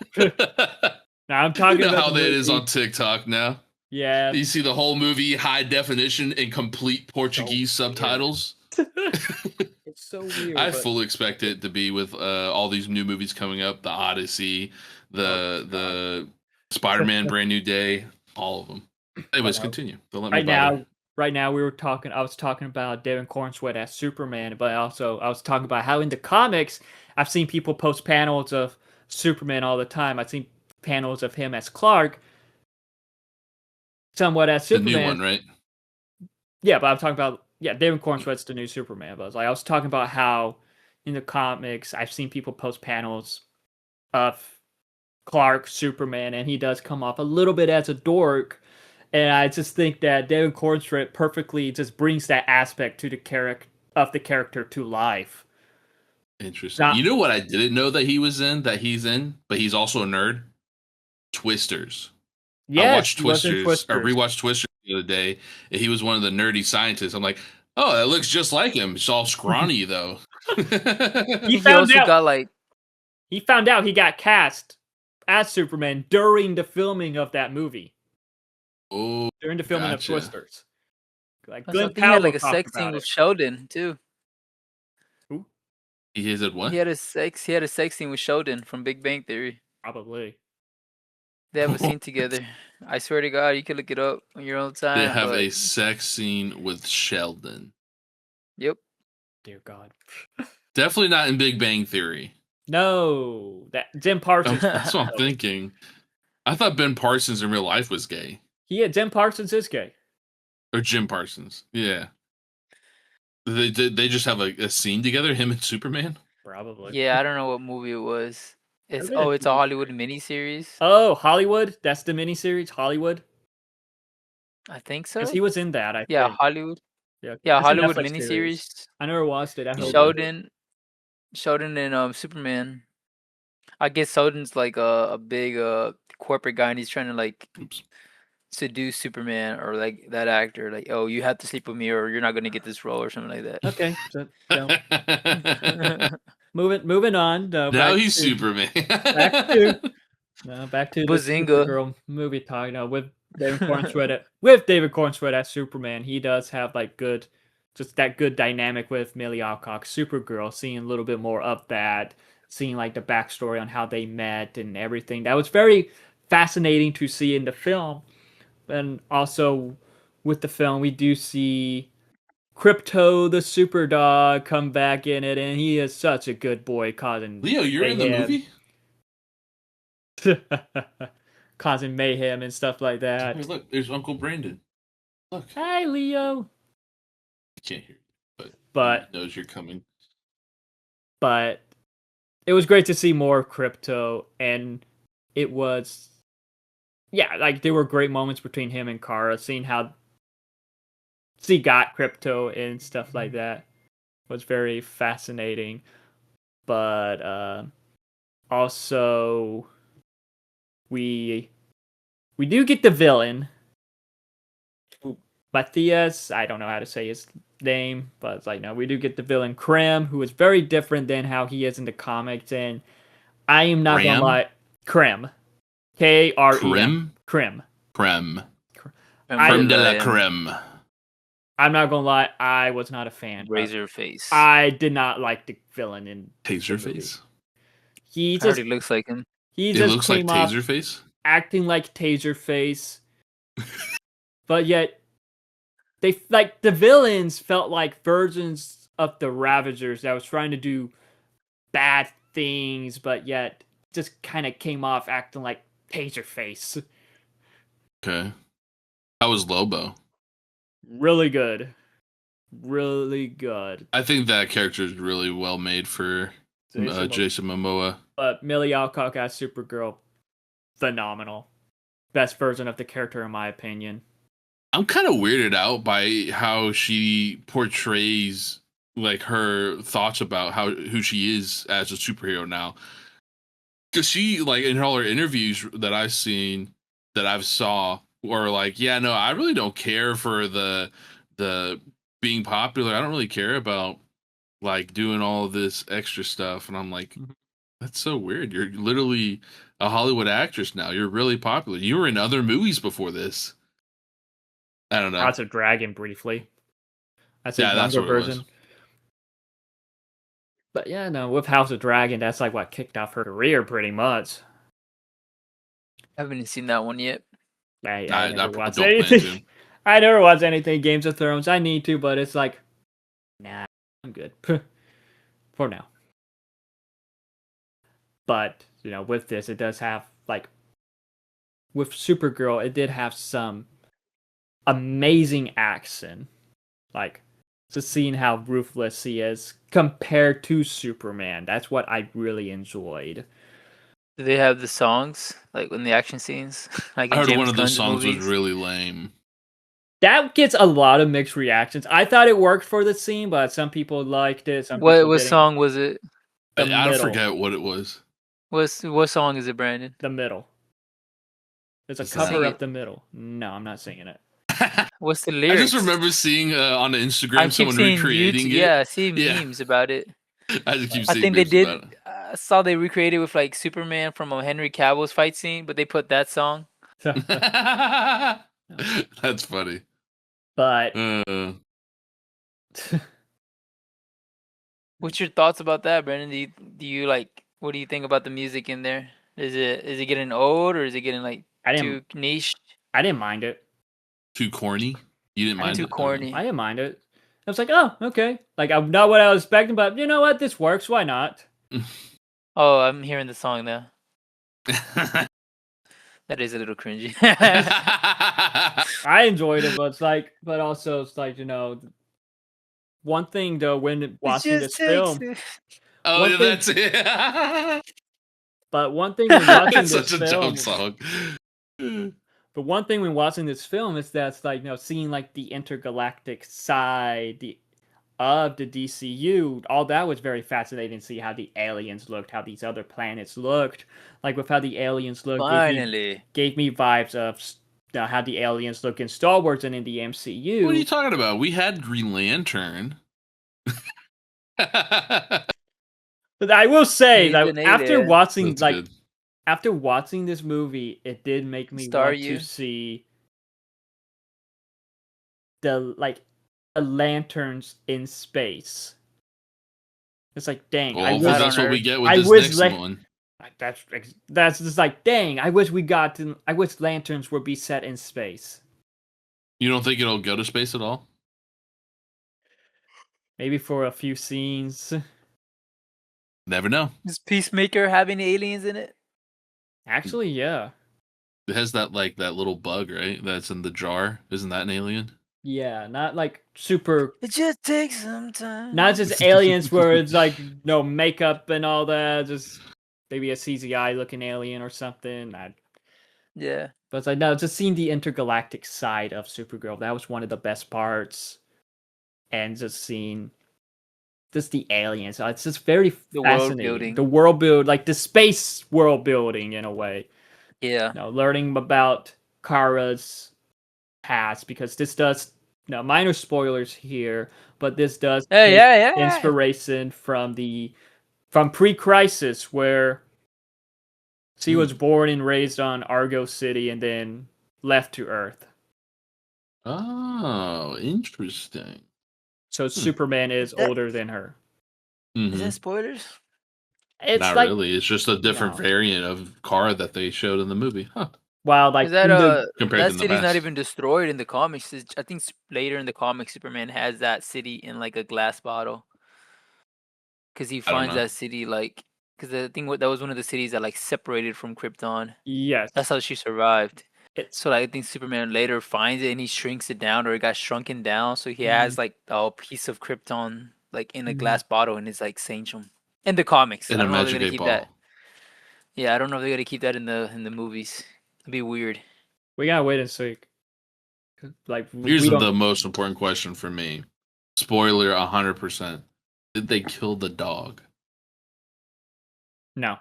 Now I'm You talking know about how the that is movie. on TikTok now. Yeah. You see the whole movie high definition in complete Portuguese So weird. subtitles. It's so weird. I But fully expect it to be with all these new movies coming up: the Odyssey, oh, the Spider-Man Brand New Day, all of them. Anyways, But, continue. Don't let me right bother. now, right now we were talking. I was talking about Devin Cornsweet as Superman, but also I was talking about how in the comics I've seen people post panels of Superman all the time. I've seen panels of him as Clark, somewhat as The new Superman. one, right? Yeah, but I'm talking about David Cornsweet's the new Superman. But I was talking about how in the comics I've seen people post panels of Clark Superman, and he does come off a little bit as a dork. And I just think that David Cornsweet perfectly just brings that aspect to the character to life. Interesting. Not You know what I didn't know that he was in, that he's in, but he's also a nerd? Twisters. I yes, watched he was in Twisters or Twisters. rewatched Twisters the other day, and he was one of the nerdy scientists. I'm like, oh, that looks just like him. It's all scrawny though. He He found also out got like he found out he got cast as Superman during the filming of that movie. Oh, During the filming of gotcha. Twisters. Like I Glenn think he had like Powell a talked sex scene about with it. Sheldon too. Who? He did what? He had a sex scene with Sheldon from Big Bang Theory. Probably. They have a scene together. I swear to God, you can look it up on your own They time. have But a sex scene with Sheldon. yep, Dear God. Definitely not in Big Bang Theory. No. That Jim Parsons. That's what I'm thinking. I thought Ben Parsons in real life was gay. Jim Parsons is gay. Or Jim Parsons. Yeah. They just have a scene together, him and Superman? Probably. yeah, I don't know what movie it was. It's Maybe a it's a TV Hollywood show. miniseries. Oh, Hollywood. That's the miniseries, Hollywood. I think Because so. he was in that, I Yeah, think. Hollywood. Yeah, Yeah, it's a Hollywood Netflix series. miniseries. I never watched it. I hope. Okay. Sheldon and Superman. I guess Sheldon's like a big corporate guy, and he's trying to like Oops. seduce Superman or like that actor. Like, oh, you have to sleep with me, or you're not gonna get this role, or something like Okay, so that. moving on. Now he's Superman. Back to the Bazinga. Supergirl movie talk. With David Cornsweet as Superman, he does have like just that good dynamic with Millie Alcock, Supergirl. Seeing a little bit more of that, seeing like the backstory on how they met and everything. That was very fascinating to see in the film. And also with the film, we do see Crypto the super dog come back in it, and he is such a good boy, causing Leo, you're in the mayhem. movie? Causing mayhem and stuff like Hey, that. look, there's Uncle Brandon. Look. Hi, Leo. I can't hear you, But he knows you're coming. but it was great to see more of Crypto, and it was like there were great moments between him and Kara, seeing how see got crypto and stuff like that was very fascinating. But also we do get the villain, Matthias. I don't know how to say his name, but it's like no, we do get the villain Krem, who is very different than how he is in the comics. And I am not gonna Ram? lie, Krem, Krem, Creme. Krem. Creme de la creme. I'm not gonna lie, I was not a fan. Razor face. I did not like the villain in Taserface. He I just already looks like him. he It just looks like came off Taserface. acting like Taserface, but yet they like the villains felt like versions of the Ravagers that was trying to do bad things, but yet just kind of came off acting like Taserface. Okay. How was Lobo? Really good, really good. I think that character is really well made for Jason Momoa. But Millie Alcock as Supergirl, phenomenal. Best version of the character in my opinion. I'm kind of weirded out by how she portrays like her thoughts about who she is as a superhero now. Because she, like, in all her interviews that I've seen, that I've saw, or like, yeah, no, I really don't care for the being popular. I don't really care about like doing all of this extra stuff. And I'm like, that's so weird. You're literally a Hollywood actress now. You're really popular. You were in other movies before this. I don't know. House of Dragon briefly. That's a Yeah, that's younger what it was. version. But yeah, no, with House of Dragon, that's like what kicked off her career pretty much. I haven't seen that one yet. I I never don't watched plan anything. to. I never watched anything Games of Thrones. I need to, but it's like, nah, I'm good for now. But you know, with this, it does have like with Supergirl, it did have some amazing action, like just seeing how ruthless he is compared to Superman. That's what I really enjoyed. Do they have the songs like in the action scenes, like I in heard James one of those Gunn's songs movies? was really lame. That gets a lot of mixed reactions. I thought it worked for the scene, but some people liked it. Some people What didn't. song was it? The I middle. forget what it was. What song is it, Brandon? The middle. There's a Is cover that- of the middle. No, I'm not singing it. What's the I lyrics? just remember seeing on Instagram I keep someone seeing recreating YouTube, it. yeah, I see Yeah. memes about it. I just keep I seeing think they memes did. about it. I saw they recreated with like Superman from a Henry Cavill's fight scene, but they put that song. That's funny. But What's your thoughts about that, Brandon? Do you like? What do you think about the music in there? Is it getting old or is it getting like I too didn't niche? I didn't mind it. Too corny. You didn't mind Too it? corny. I didn't mind it. I was like, oh, okay. Like I'm not what I was expecting, but you know what? This works. Why not? Oh, I'm hearing the song now. Okay. That is a little cringy. I enjoyed it, but it's like, but also it's like, you know, one thing though when watching this film, Oh, One yeah, thing- that's it. but one thing when watching That's this such a film, dumb song. but one thing when watching this film is that's like, you know, seeing like the intergalactic side, of the DCU, all that was very fascinating to see how the aliens looked, how these other planets looked. Like with how the aliens looked, Finally. gave me vibes of how the aliens look in Star Wars and in the MCU. What are you talking about? We had Green Lantern. But I will say He's that an after alien. watching That's like good. after watching this movie, it did make me Star want you. to see the lanterns in space. It's like, dang, Well, I hopefully wish that's what we Earth. get with I this wish next la- one. that's just like, dang, I wish I wish lanterns would be set in space. You don't think it'll go to space at all? Maybe for a few scenes. Never know. Is Peacemaker having aliens in it? Actually, yeah. It has that little bug, right? That's in the jar. Isn't that an alien? Yeah, not like super, It just takes some time. not just aliens where it's like no makeup and all that, just maybe a CGI looking alien or something. Yeah. But it's like, no, just seeing the intergalactic side of Supergirl, that was one of the best parts. And just seeing just the aliens. So it's just very The world fascinating. The building. world build, like the space world building in a way. Yeah. Learning about Kara's past, because this does, minor spoilers here, but this does Hey, take yeah, yeah. inspiration from pre-crisis, where she was born and raised on Argo City and then left to Earth. Oh, interesting. So Superman is That older than her. is Hmm. that spoilers? It's Not like, really. It's just a different no. variant of Kara that they showed in the movie, huh? While Is like that in the Compared to that in the city's not past. even destroyed in the comics. I think later in the comics, Superman has that city in like a glass bottle because he I don't finds know. that city like because I think that was one of the cities that like separated from Krypton. yes, That's how she survived. it's So like, I think Superman later finds it and he shrinks it down, or it got shrunken down. So he mm, has like a piece of Krypton like in a mm. glass bottle and it's like Sangem. In the comics, In I a don't know if they're Magic gonna 8 keep that. Ball. Yeah, I don't know if they're gonna keep that in the movies. It'd be weird. We gotta wait and see. Like Here's we don't the most important question for me. Spoiler 100%. Did they kill the dog? no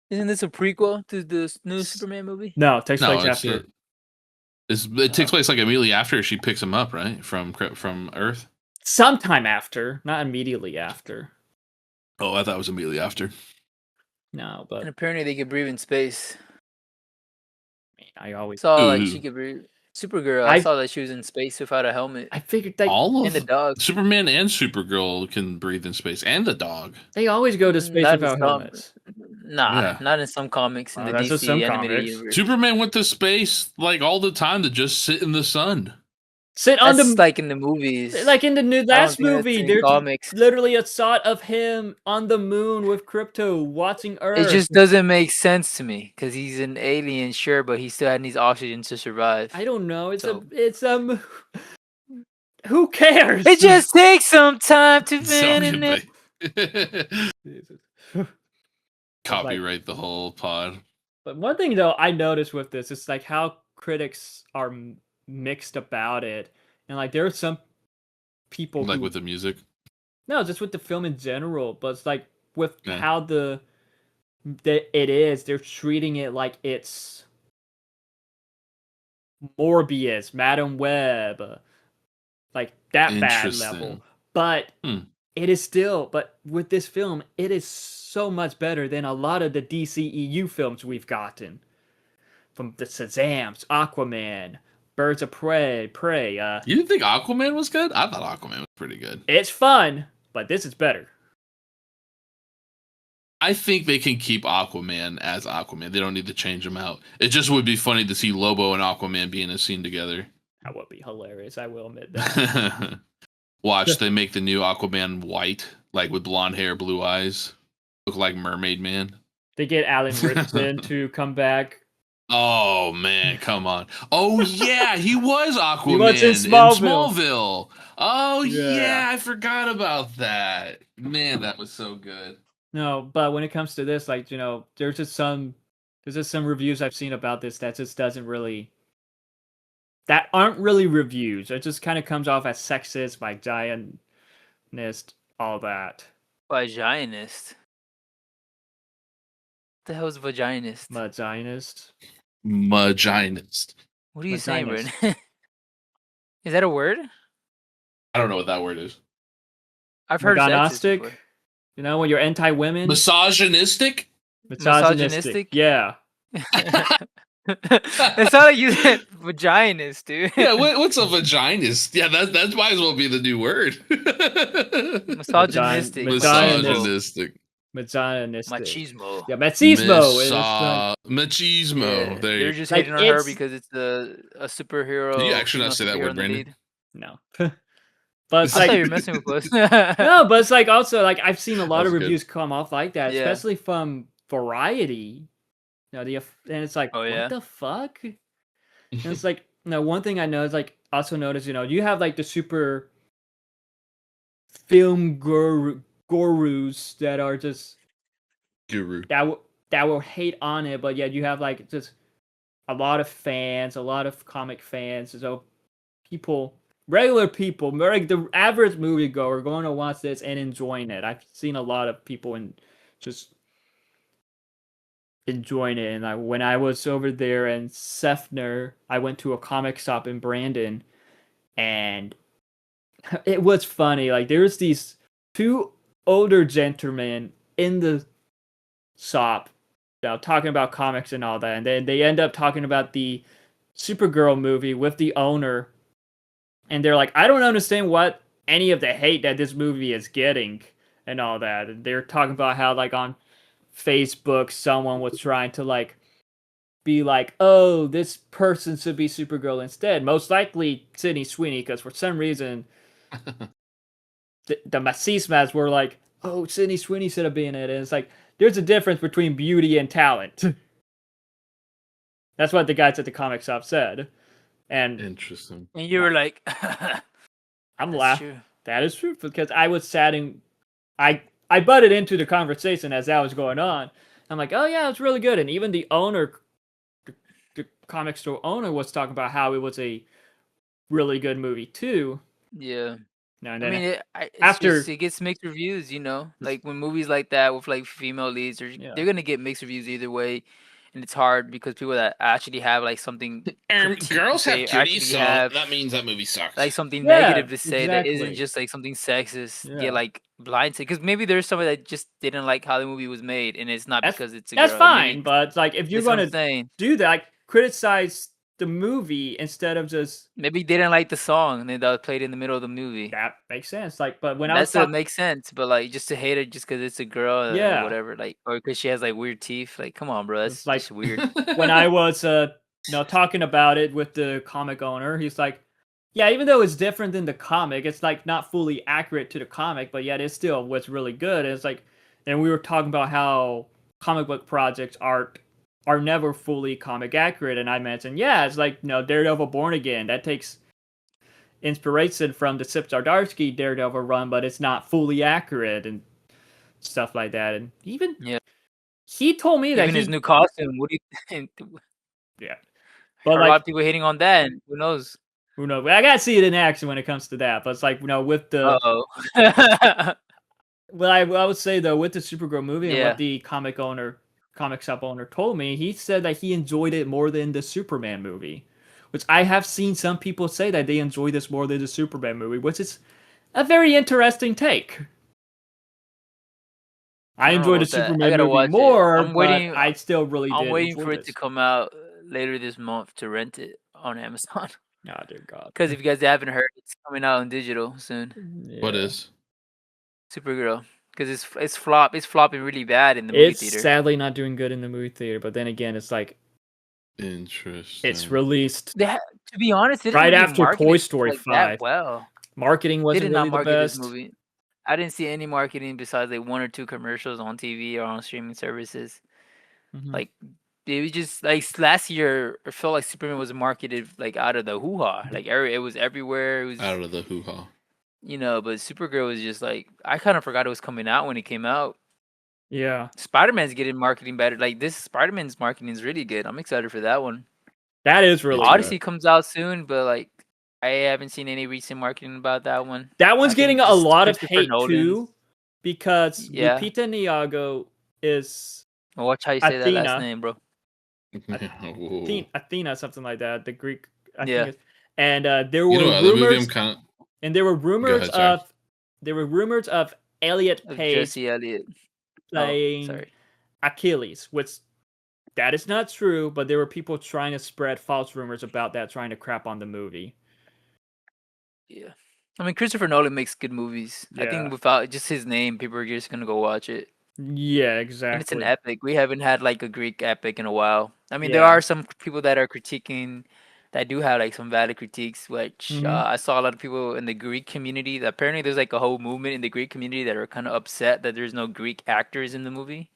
Isn't this a prequel to the new S- Superman movie? no, it takes No, place after. it takes Uh, place like immediately after she picks him up, right? From Earth. Sometime after, not immediately after. Oh, I thought it was immediately after. No, And but apparently they could breathe in space. I always Saw like she Ooh. could breathe. Supergirl, I I saw that she was in space without a helmet. I figured they All And the of dog. Superman and Supergirl can breathe in space, and the dog. they always go to space Not in without some. helmets. Nah, Yeah. not in some comics in the That's just some DC animated comics. universe. Superman went to space like all the time to just sit in the sun. Sit on That's the like in the movies. like in the new I don't last think that's movie. in There's comics. literally a shot of him on the moon with Crypto watching It Earth. just doesn't make sense to me because he's an alien, sure, but he still needs oxygen to survive. I don't know. So who cares? it just takes some time to So vent in could it. they Jesus. Like, copyright the whole pod? but one thing though I noticed with this is like how critics are mixed about it, and like there are some people Like who with the music. no, just with the film in general, but it's like with Yeah. how it is, they're treating it like it's Morbius, Madam Web, like that bad level. Interesting. But Hmm. it is still, but with this film, it is so much better than a lot of the DCEU films we've gotten. From the Shazams, Aquaman, Birds of Prey. You didn't think Aquaman was good? I thought Aquaman was pretty good. It's fun, but this is better. I think they can keep Aquaman as Aquaman. They don't need to change him out. It just would be funny to see Lobo and Aquaman be in a scene together. That would be hilarious. I will admit that. Watch, they make the new Aquaman white, like with blonde hair, blue eyes. Look like Mermaid Man. They get Alan Ritchson to come back. Oh man, come on. Oh yeah, he was Aquaman He was in in Smallville. Smallville. Oh Yeah. yeah, I forgot about that. Man, that was so good. No, but when it comes to this, like, there's just some reviews I've seen about this that just doesn't really that aren't really reviews. It just kind of comes off as sexist, by giantist, all that. Vaginist. What the hell is vaginist? Vaginist. Maginist. What are you saying, Vaginist. Brandon? Is that a word? I don't know what that word is. I've heard sexist Agnostic. before. When you're anti-women. Misogynistic? Misogynistic. Yeah. It sounded like you said vaginist, dude. Yeah, what's a vaginist? Yeah, that might as well be the new word. Misogynistic. Misogynistic. Misogynistic. Machismo. Yeah, machismo. It's like, Machismo. Yeah, There they're you just Like, hating on her it's- because it's a superhero. Did you actually not say female that superhero word, in the Brandon? lead. No. But it's I like thought you were messing with us. no, but it's like also like I've seen a lot of That's good. reviews come off like that, Yeah. especially from Variety. And it's like, Oh, yeah? what the fuck? And it's like, one thing I know is like also notice, you have like the super film gurus that are just Guru. that will hate on it, but yet you have like just a lot of fans, a lot of comic fans, so people, regular people, like the average moviegoer, going to watch this and enjoying it. I've seen a lot of people and just enjoying it. And when I was over there in Sefner, I went to a comic shop in Brandon, and it was funny. Like there's these two older gentlemen in the shop, talking about comics and all that, and then they end up talking about the Supergirl movie with the owner, and they're like, I don't understand what any of the hate that this movie is getting and all that. And they're talking about how like on Facebook someone was trying to like be like, oh, this person should be Supergirl instead. Most likely Sydney Sweeney, because for some reason the machismas were like, oh, Sydney Sweeney should have been in it. And it's like, there's a difference between beauty and talent. That's what the guys at the comic shop said. And Interesting. And you were like, I'm that's laughing. true. That is true, because I was chatting. I butted into the conversation as that was going on. I'm like, oh yeah, it's really good. And even the owner, the comic store owner, was talking about how it was a really good movie too. Yeah. And I then mean, it's after, just, it gets mixed reviews, you know. Like when movies like that with like female leads, yeah, they're gonna get mixed reviews either way, and it's hard because people that actually have like something critique to Girls have say titties, actually so have that means that movie sucks. like something yeah, negative to say that isn't exactly, just like something sexist. yeah. Get like blindsided because maybe there's somebody that just didn't like how the movie was made, and it's not That's because it's a that's girl. Maybe fine, but like if you're that's what I'm gonna saying. do that, like, criticize the movie instead of just, Maybe they didn't like the song and then that was played in the middle of the movie. that makes sense. Like, but when I was That's what talking, makes sense, but like just to hate her just because it's a girl or yeah, whatever, like or because she has like weird teeth, like come on, bro, it's that's like just weird. when I was talking about it with the comic owner, he's like, yeah, even though it's different than the comic, it's like not fully accurate to the comic, but yet it still was really good. And it's like, and we were talking about how comic book projects are never fully comic accurate, and I mentioned, yeah, it's like, Daredevil Born Again, that takes inspiration from the Sip Zdarsky Daredevil run, but it's not fully accurate and stuff like that. And even Yeah, he told me that even his new costume. What do you think? yeah, but Heard a lot like, of people hating on that. And who knows? who knows? I gotta see it in action when it comes to that. But it's like, with the, Oh, well, I would say though, with the Supergirl movie and what yeah. the comic shop owner told me, he said that he enjoyed it more than the Superman movie, which I have seen some people say that they enjoy this more than the Superman movie, which is a very interesting take. I I don't know enjoyed the about that. I Superman gotta movie watch it. more, but I still really I'm did waiting enjoy for it to this. come out later this month to rent it on Amazon. Oh dear God. Because if you guys haven't heard, it's coming out on digital soon. What Yeah. is? Supergirl, because it's flopping really bad in the movie It's theater. sadly not doing good in the movie theater, but then again, it's like Interesting. it's released To be honest, they didn't right really after market Toy it Story like that 5. well. Marketing They wasn't did not really the market this best. movie. I didn't see any marketing besides like one or two commercials on TV or on streaming services. Mhm. Like it was just like last year, I felt like Superman was marketed like out of the hoo ha. Like it was everywhere. It was Out of the hoo ha. but Supergirl was just like I kind of forgot it was coming out when it came out. Yeah, Spider-Man's getting marketing better. Like this Spider-Man's marketing is really good. I'm excited for that one. that is really It's good. Odyssey comes out soon, but like I haven't seen any recent marketing about that one. That one's I think getting a just lot of Christopher hate Nolan's. too, because Yeah. Lupita Nyong'o is Well, watch how you say that last Athena. name, bro. Whoa. Athena, something like that. The Greek, I Yeah. think. And there You know were what other movie I'm rumors, kind of... and there were rumors ahead, sorry. of Elliot Of Page Jesse Elliott. playing Sorry. Achilles, which that is not true, but there were people trying to spread false rumors about that, trying to crap on the movie. Yeah. I mean, Christopher Nolan makes good movies. I Yeah. think without just his name, people are just gonna go watch it. Yeah, And it's an exactly. epic. We haven't had like a Greek epic in a while. I mean, there Yeah. are some people that are critiquing that do have like some valid critiques, which Mhm. I saw a lot of people in the Greek community. That apparently, there's like a whole movement in the Greek community that are kind of upset that there's no Greek actors in the movie.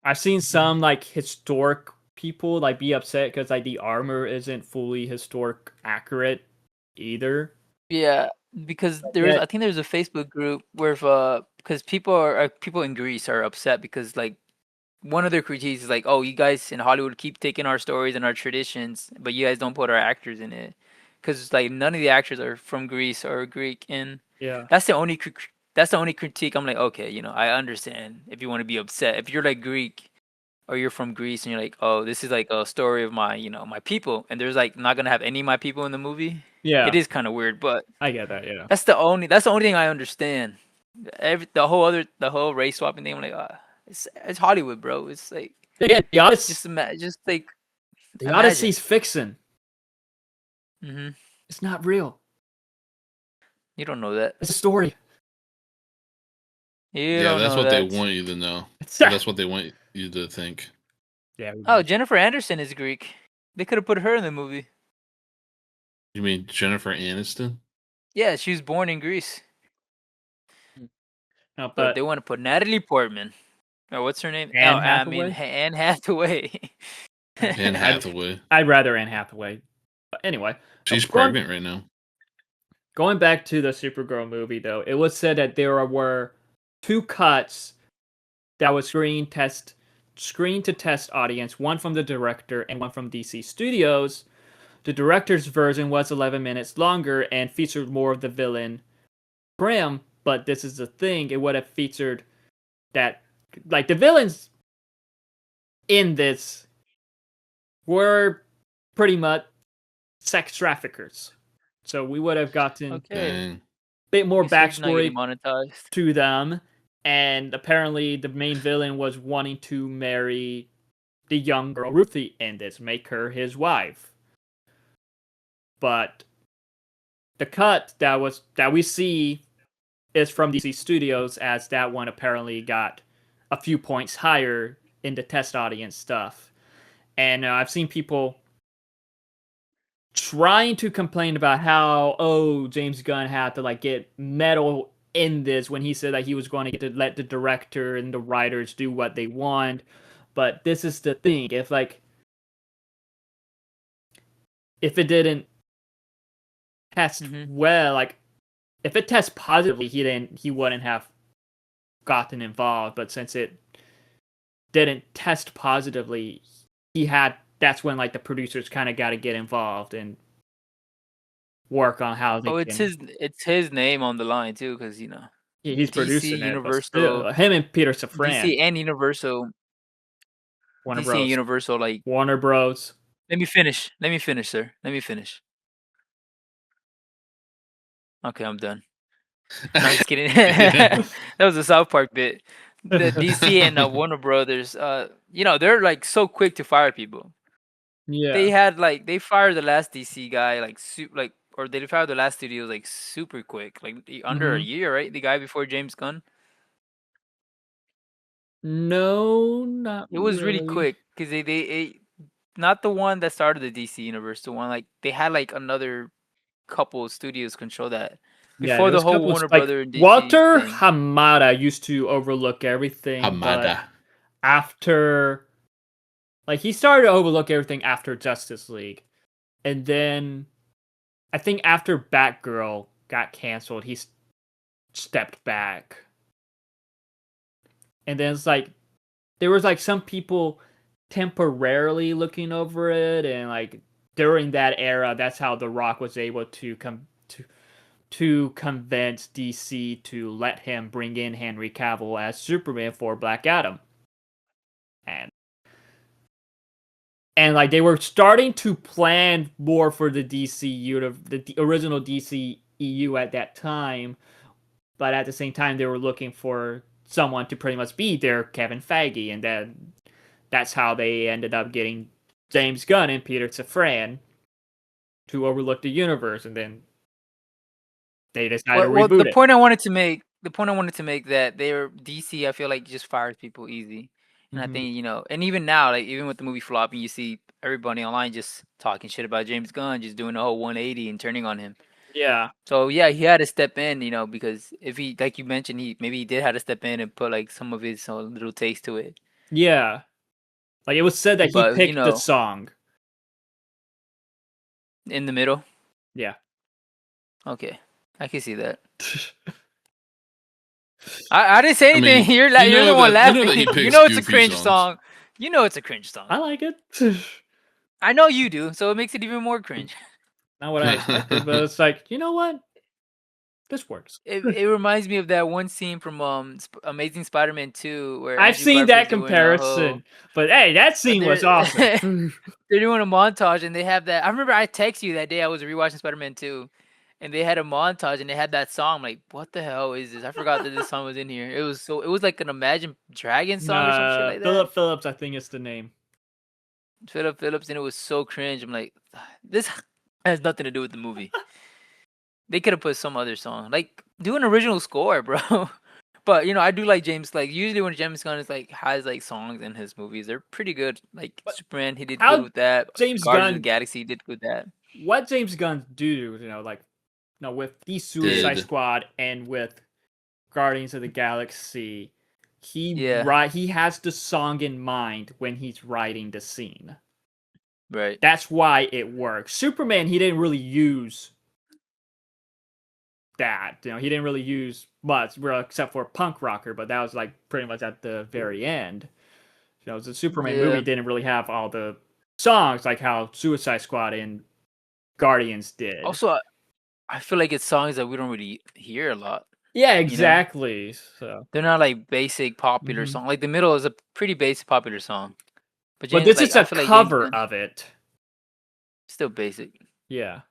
I've seen some like historic people like be upset because like the armor isn't fully historic accurate either. Yeah, because Yeah. I think there's a Facebook group where because people in Greece are upset because like one of their critiques is like, oh, you guys in Hollywood keep taking our stories and our traditions, but you guys don't put our actors in it, because like none of the actors are from Greece or Greek, and Yeah. that's the only that's the only critique. I'm like, okay, I understand if you want to be upset if you're like Greek or you're from Greece and you're like, oh, this is like a story of my my people, and there's like not gonna have any of my people in the movie. It Yeah. is kind of weird, but I get that. Yeah. that's the only thing I understand. The whole race swapping thing. I'm like, it's Hollywood, bro. It's like Again, just like the imagine. Odyssey's fiction. Hmm. It's not real. You don't know that. It's a story. You Yeah, don't that's know what they that. want you to know. It's Or that's what they want you to think. yeah. Oh, Jennifer Anderson is Greek. They could have put her in the movie. You mean Jennifer Aniston? Yeah, she was born in Greece, No, but they but want to put Natalie Portman. Or what's her name? Oh, Anne I mean Hathaway. Anne Hathaway. Anne I'd Hathaway. I'd rather Anne Hathaway. But anyway, She's going pregnant right now. going back to the Supergirl movie though, it was said that there were two cuts that was screen to test audience, one from the director and one from DC Studios. The director's version was 11 minutes longer and featured more of the villain Bram, but this is the thing, it would have featured that like the villains in this were pretty much sex traffickers. So we would have gotten a Okay, Dang. bit more guess he's not getting backstory monetized. to them. And apparently the main villain was wanting to marry the young girl Ruthie in this, make her his wife. But the cut that we see is from DC Studios, as that one apparently got a few points higher in the test audience stuff. And I've seen people trying to complain about how James Gunn had to like get metal in this when he said that he was going to get to let the director and the writers do what they want. But this is the thing: if it didn't test well, like if it tests positively, he wouldn't have gotten involved. But since it didn't test positively, that's when like the producers kind of got to get involved and work on how they Oh, can. it's his name on the line too, because He's DC, producing it, but Universal, still, him and Peter Safran, DC and Universal, Warner DC and Bros. Universal. Like, Warner Bros. let me finish. Let me finish, sir. Let me finish. Okay, I'm done. No, I'm just kidding. Yeah. That was a South Park bit. The DC and Warner Brothers, they're like so quick to fire people. Yeah. They fired the last DC guy or they fired the last studio like super quick, like under a Mm-hmm. year, right? The guy before James Gunn. No, not It was really really. quick because not the one that started the DC universe, the one like they had like another couple of studios control that Yeah, before there the was a whole couple of Warner like Brother and DC Walter thing. Hamada used to overlook everything, but Hamada. after like he started to overlook everything after Justice League, and then I think after Batgirl got canceled, he stepped back, and then it's like there was like some people temporarily looking over it, and like during that era, that's how The Rock was able to come to convince DC to let him bring in Henry Cavill as Superman for Black Adam. And like they were starting to plan more for the the original DC EU at that time, but at the same time they were looking for someone to pretty much be their Kevin Feige, and then that's how they ended up getting James Gunn and Peter Safran to overlook the universe, and then they decided to Well, the reboot it. point I wanted to make, that they're DC, I feel like just fires people easy, and I Mm-hmm. think and even now, like even with the movie flopping, you see everybody online just talking shit about James Gunn, just doing a whole 180 and turning on him. Yeah. So yeah, he had to step in, because if he, like you mentioned, he did have to step in and put like some of his little taste to it. Yeah. Like it was said that he But picked the song. in the middle, Yeah. okay, I can see that. I didn't say I anything. mean, you're you you're know the one that laughing. he You picks know it's a goofy cringe songs. song. You know it's a cringe song. I like it. I know you do, so it makes it even more cringe. Not what I expected, but it's like, you know what? This works. It reminds me of that one scene from Amazing Spider-Man 2 where I've Andrew seen that Garfield's doing a whole comparison, but hey, that scene was awesome. they're doing a montage and they have that. I remember I texted you that day I was rewatching Spider-Man 2 and they had a montage and they had that song. I'm like, what the hell is this? I forgot that this song was in here. It was like an Imagine Dragon song or some shit like that. Philip Phillips, I think is the name. Philip Phillips, and it was so cringe. I'm like, this has nothing to do with the movie. They could have put some other song, like do an original score, bro. But I do like James. Like usually when James Gunn is like has like songs in his movies, they're pretty good. Like Superman, he did good How with that. James Guardians of the Gunn, Galaxy did good with that. what James Gunn do, like, with the Suicide Did. Squad and with Guardians of the Galaxy, Yeah. he has the song in mind when he's writing the scene. Right. That's why it works. Superman, he didn't really use that. He didn't really use much, except for Punk Rocker, but that was like pretty much at the very end. The Superman movie Yeah. didn't really have all the songs like how Suicide Squad and Guardians did. Also, I feel like it's songs that we don't really hear a lot. Yeah, exactly. So they're not like basic popular song. Like the middle is a pretty basic popular song. But this is a cover of it. Still basic. Yeah.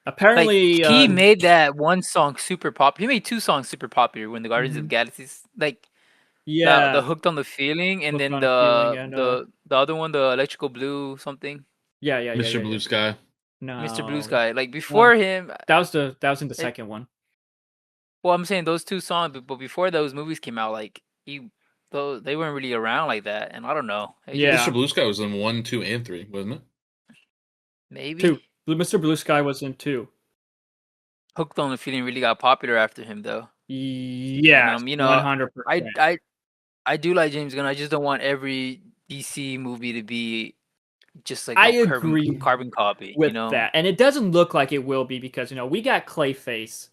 Apparently, he made that one song super popular. He made two songs super popular when the Guardians of the Galaxies, like the Hooked on the Feeling, and then the other one, the Electrical Blue something. Yeah, Mr. Blue Sky. No, Mr. Blue Sky. Like before him, that was in the second one. Well, I'm saying those two songs, but before those movies came out, like they weren't really around like that, and I don't know. Mr. Blue Sky was in 1, 2, and 3, wasn't it? Maybe 2. Mr. Blue Sky was in 2. Hooked on the Feeling really got popular after him, though. Yeah, 100%. I do like James Gunn. I just don't want every DC movie to be just like I agree carbon copy with that, and it doesn't look like it will be because we got Clayface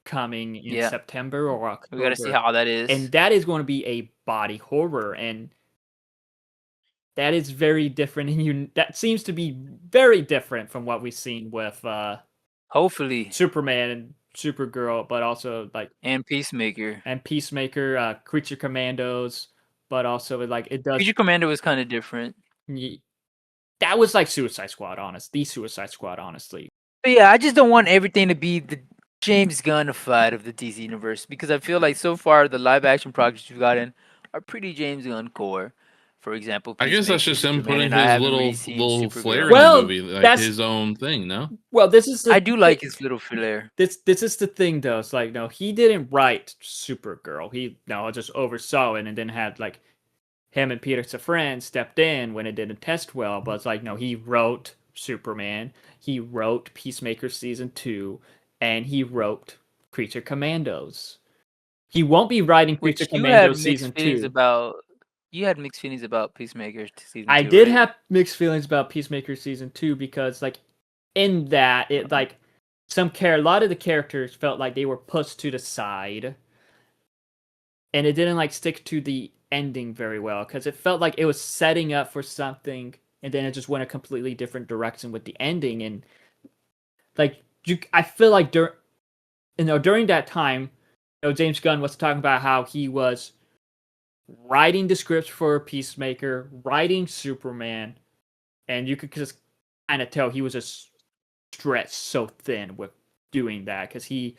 coming in September or October. We got to see how that is, and that is going to be a body horror, and that is very different. And that seems to be very different from what we've seen with hopefully Superman and Supergirl, but also and Peacemaker, Creature Commandos, but also it does. Creature Commando was kind of different. That was like Suicide Squad, honestly. But yeah, I just don't want everything to be the James Gunnified of the DC universe because I feel like so far the live action projects we've gotten are pretty James Gunn core. For example, I guess that's just him putting his little flair in the movie, like his own thing. No, well, this is. I do like his little flair. This is the thing, though. It's like no, he didn't write Supergirl. He just oversaw it and then had him and Peter Safran stepped in when it didn't test well. But it's like no, he wrote Superman. He wrote Peacemaker season 2, and he wrote Creature Commandos. He won't be writing Creature Commandos season 2. You had mixed feelings about Peacemaker season 2. I did have mixed feelings about Peacemaker season 2 because, in that it a lot of the characters felt like they were pushed to the side, and it didn't stick to the ending very well because it felt like it was setting up for something, and then it just went a completely different direction with the ending, and I feel like during that time, James Gunn was talking about how he was writing the scripts for Peacemaker, writing Superman, and you could just kind of tell he was just stretched so thin with doing that because he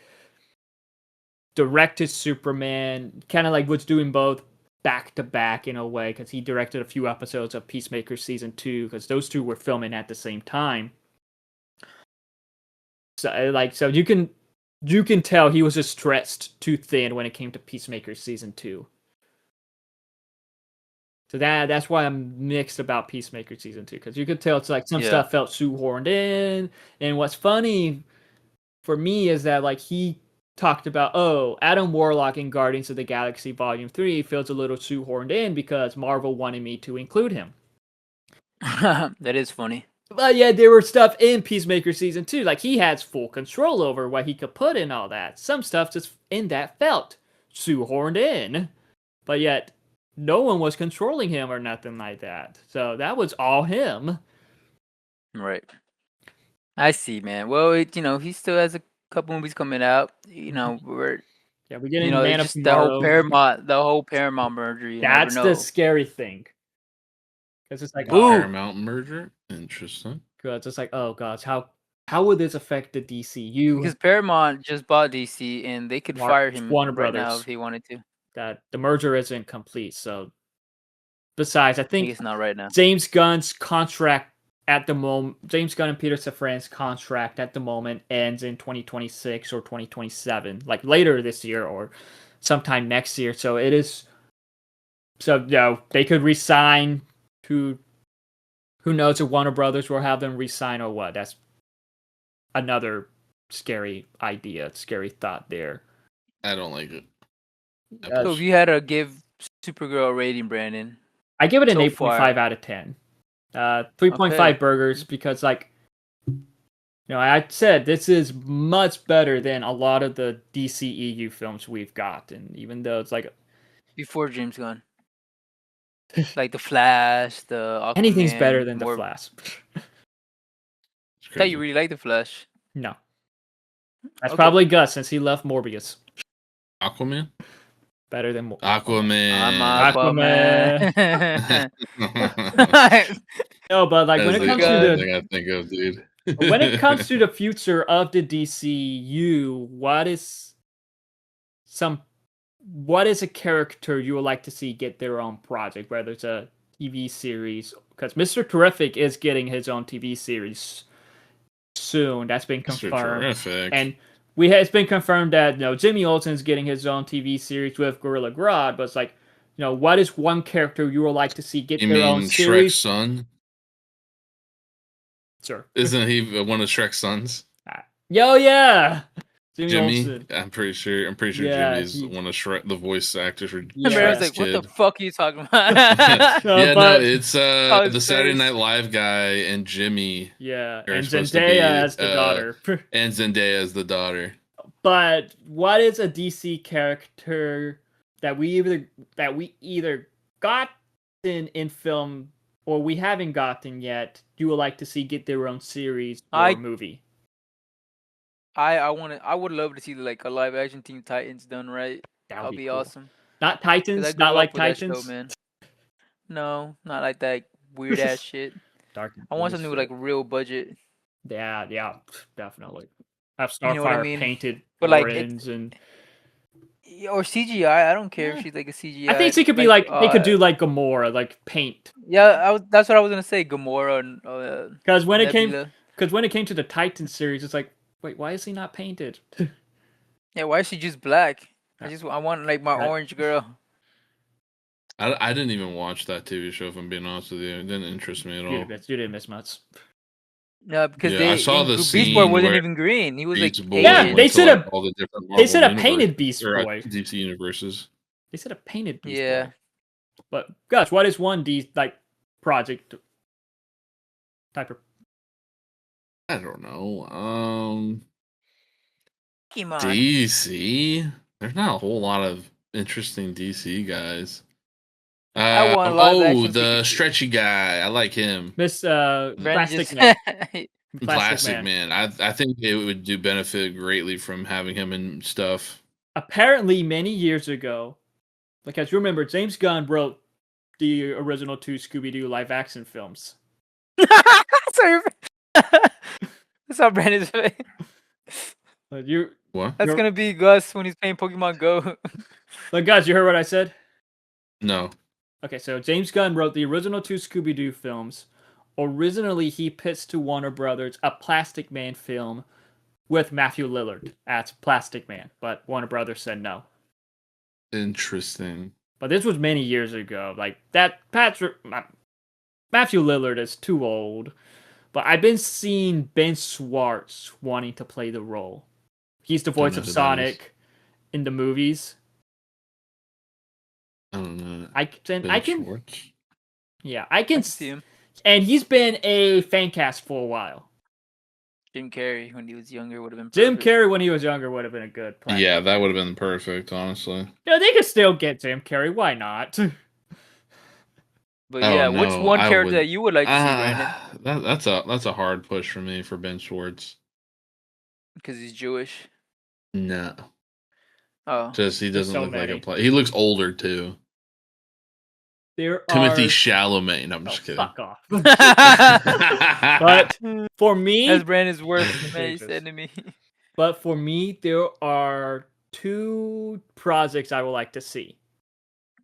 directed Superman, kind of was doing both back to back in a way because he directed a few episodes of Peacemaker season 2 because those two were filming at the same time. So you can tell he was just stretched too thin when it came to Peacemaker season 2. So that's why I'm mixed about Peacemaker season 2 because you could tell it's some stuff felt shoehorned in, and what's funny for me is that he talked about Adam Warlock in Guardians of the Galaxy Volume 3 feels a little shoehorned in because Marvel wanted me to include him. That is funny. But yeah, there were stuff in Peacemaker season 2 he has full control over what he could put in all that. Some stuff just in that felt shoehorned in, but yet no one was controlling him or nothing like that. So that was all him. Right. I see, man. Well, he still has a couple movies coming out. Yeah, we're getting Man It's of just the whole Tomorrow. Paramount merger. You never That's the know. scary thing. Because it's like, The oh, Paramount merger. Interesting. God, it's like, oh gosh, how would this affect the DCU? Because Paramount just bought DC, and they could fire him Warner right now Brothers. if he wanted to. That the merger isn't complete. So, besides, I I think think it's not right now. James Gunn's contract at the moment, James Gunn and Peter Safran's contract at the moment ends in 2026 or 2027, like later this year or sometime next year. So it is. So they could resign to. Who knows if Warner Brothers will have them resign or what? That's another scary idea, scary thought there. I don't like it. So if you had to give Supergirl a rating, Brandon, I give it an so 8.5 far. out of 10. 3.5 Okay. burgers because, like, I said this is much better than a lot of the DCEU films we've got, and even though it's like Before James Gunn, like the Flash, the Aquaman. anything's better than the Flash. It's I thought you really like the Flash. No, that's Okay. probably Gus since he left Morbius. Aquaman. Better than Aquaman. I'm Aquaman. No, but like when it comes to the thing I think of, dude. when it comes to the future of the DCU, what is a character you would like to see get their own project, whether it's a TV series? Because Mr. Terrific is getting his own TV series soon. That's been Mr. confirmed. Terrific. And it's been confirmed that Jimmy Olsen's getting his own TV series with Gorilla Grodd. But it's like, what is one character you would like to see get their own series? Shrek's son? Sure. Isn't he one of Shrek's sons? Yeah. Jimmy? Olsen. I'm pretty sure Yeah, Jimmy's one of Shrek, the voice actors for Yeah. Everyone's Shrek's like, kid. what the fuck are you talking about? It's the his Saturday face. Night Live guy and Jimmy. Yeah, are and supposed to Zendaya be, as the daughter. And Zendaya as the daughter. But what is a DC character that we either got in film or we haven't gotten yet you would like to see get their own series or movie? I would love to see like a live action Teen Titans done right. That would be cool. awesome. Not Titans, not like Titans. Show, man. No, not like that weird ass shit. I want something with like real budget. Yeah, definitely. Have Starfire painted but like orange and or CGI. I don't care if she's like a CGI. I think she could be like they could do like Gamora, like paint. Yeah, that's what I was gonna say. Gamora and because when it came to the Titan series, it's like, wait, why is he not painted? Yeah, why is she just black? I want like my orange girl. I didn't even watch that TV show, if I'm being honest with you. It didn't interest me at all. You didn't miss much. No, because I saw the Beast scene Boy wasn't even green. He was Beast like Boy they should have all the different they should have Marvel painted Beast or, Boy. DC universes. They should have painted Beast Boy. But gosh, what is one project type of? I don't know. Come on. DC. There's not a whole lot of interesting DC guys. I want live action the stretchy guy. I like him. Plastic Man. Plastic Man. I think it would do benefit greatly from having him and stuff. Apparently, many years ago, because you remember, James Gunn wrote the original 2 Scooby-Doo live action films. That's how Brandon's face. That's gonna be Gus when he's playing Pokemon Go. But guys, you heard what I said? No. Okay, so James Gunn wrote the original 2 Scooby-Doo films. Originally, he pitched to Warner Brothers a Plastic Man film with Matthew Lillard as Plastic Man, but Warner Brothers said no. Interesting. But this was many years ago. Like that, Matthew Lillard is too old. But I've been seeing Ben Schwartz wanting to play the role. He's the voice of Sonic in the movies. I don't know. I can. Schwartz? Yeah, I can see him. And he's been a fan cast for a while. Jim Carrey when he was younger would have been Jim perfect. Carrey when he was younger would have been a good plan. Yeah, that would have been perfect, honestly. Yeah, they could still get Jim Carrey. Why not? But I yeah, don't which know. one I character would. that you would like to see, Brandon? That's a hard push for me for Ben Schwartz. Because he's Jewish. No, Oh, just he There's doesn't so look like many. a play. He looks older too. There Timothy are. Chalamet. No, I'm Oh, just kidding. fuck off. But for me, that's Brandon's worst man. He Jesus. said to me. But for me, there are 2 projects I would like to see.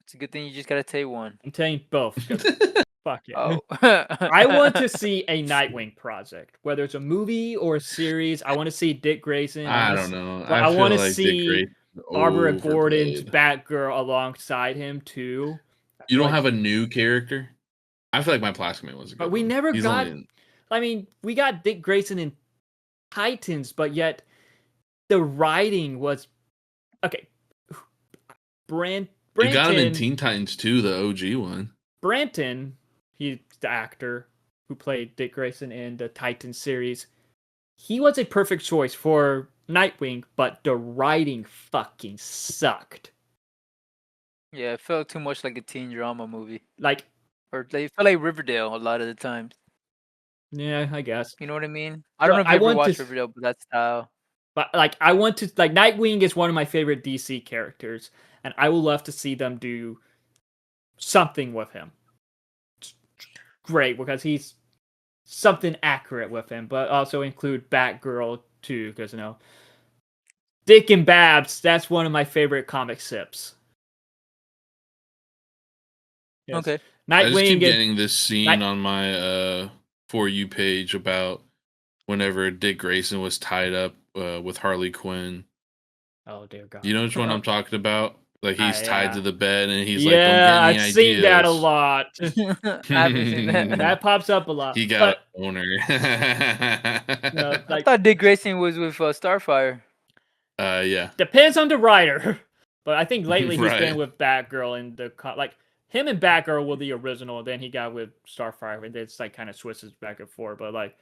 It's a good thing you just gotta take one. I'm telling you both. 'Cause fuck it. Oh, I want to see a Nightwing project, whether it's a movie or a series. I want to see Dick Grayson. I don't know. I feel want to like Dick see Grayson's Barbara Gordon's overplayed. Batgirl alongside him too. You don't Like, have a new character. I feel like my Plastic was a good but we one. never He's got. only- I mean, we got Dick Grayson in Titans, but yet the writing was okay. You got him in Branton, Teen Titans 2, the OG one. Branton, he's the actor who played Dick Grayson in the Titans series. He was a perfect choice for Nightwing, but the writing fucking sucked. yeah, it felt too much like a teen drama movie, Like, or they felt like Riverdale a lot of the times. yeah, I guess. You know what I mean? I don't But know if I you ever want watched to- Riverdale, but that style. But like, I want to like Nightwing is one of my favorite DC characters, and I would love to see them do something with him. It's great because he's something accurate with him, but also include Batgirl too, because Dick and Babs. That's one of my favorite comic sips. Yes. Okay. I just Nightwing. keep and- getting this scene on my For You page about whenever Dick Grayson was tied up with Harley Quinn. Oh dear God. You know which one I'm talking about? Like he's tied yeah. to the bed and he's like, Yeah, "Don't I've get any seen that a ideas." lot. I haven't seen that. That pops up a lot. He got But an owner. no, I like, thought Dick Grayson was with Starfire. Yeah. depends on the writer. But I think lately he's Right. been with Batgirl and like him and Batgirl were the original. And then he got with Starfire, and it's like kind of switches back and forth. But like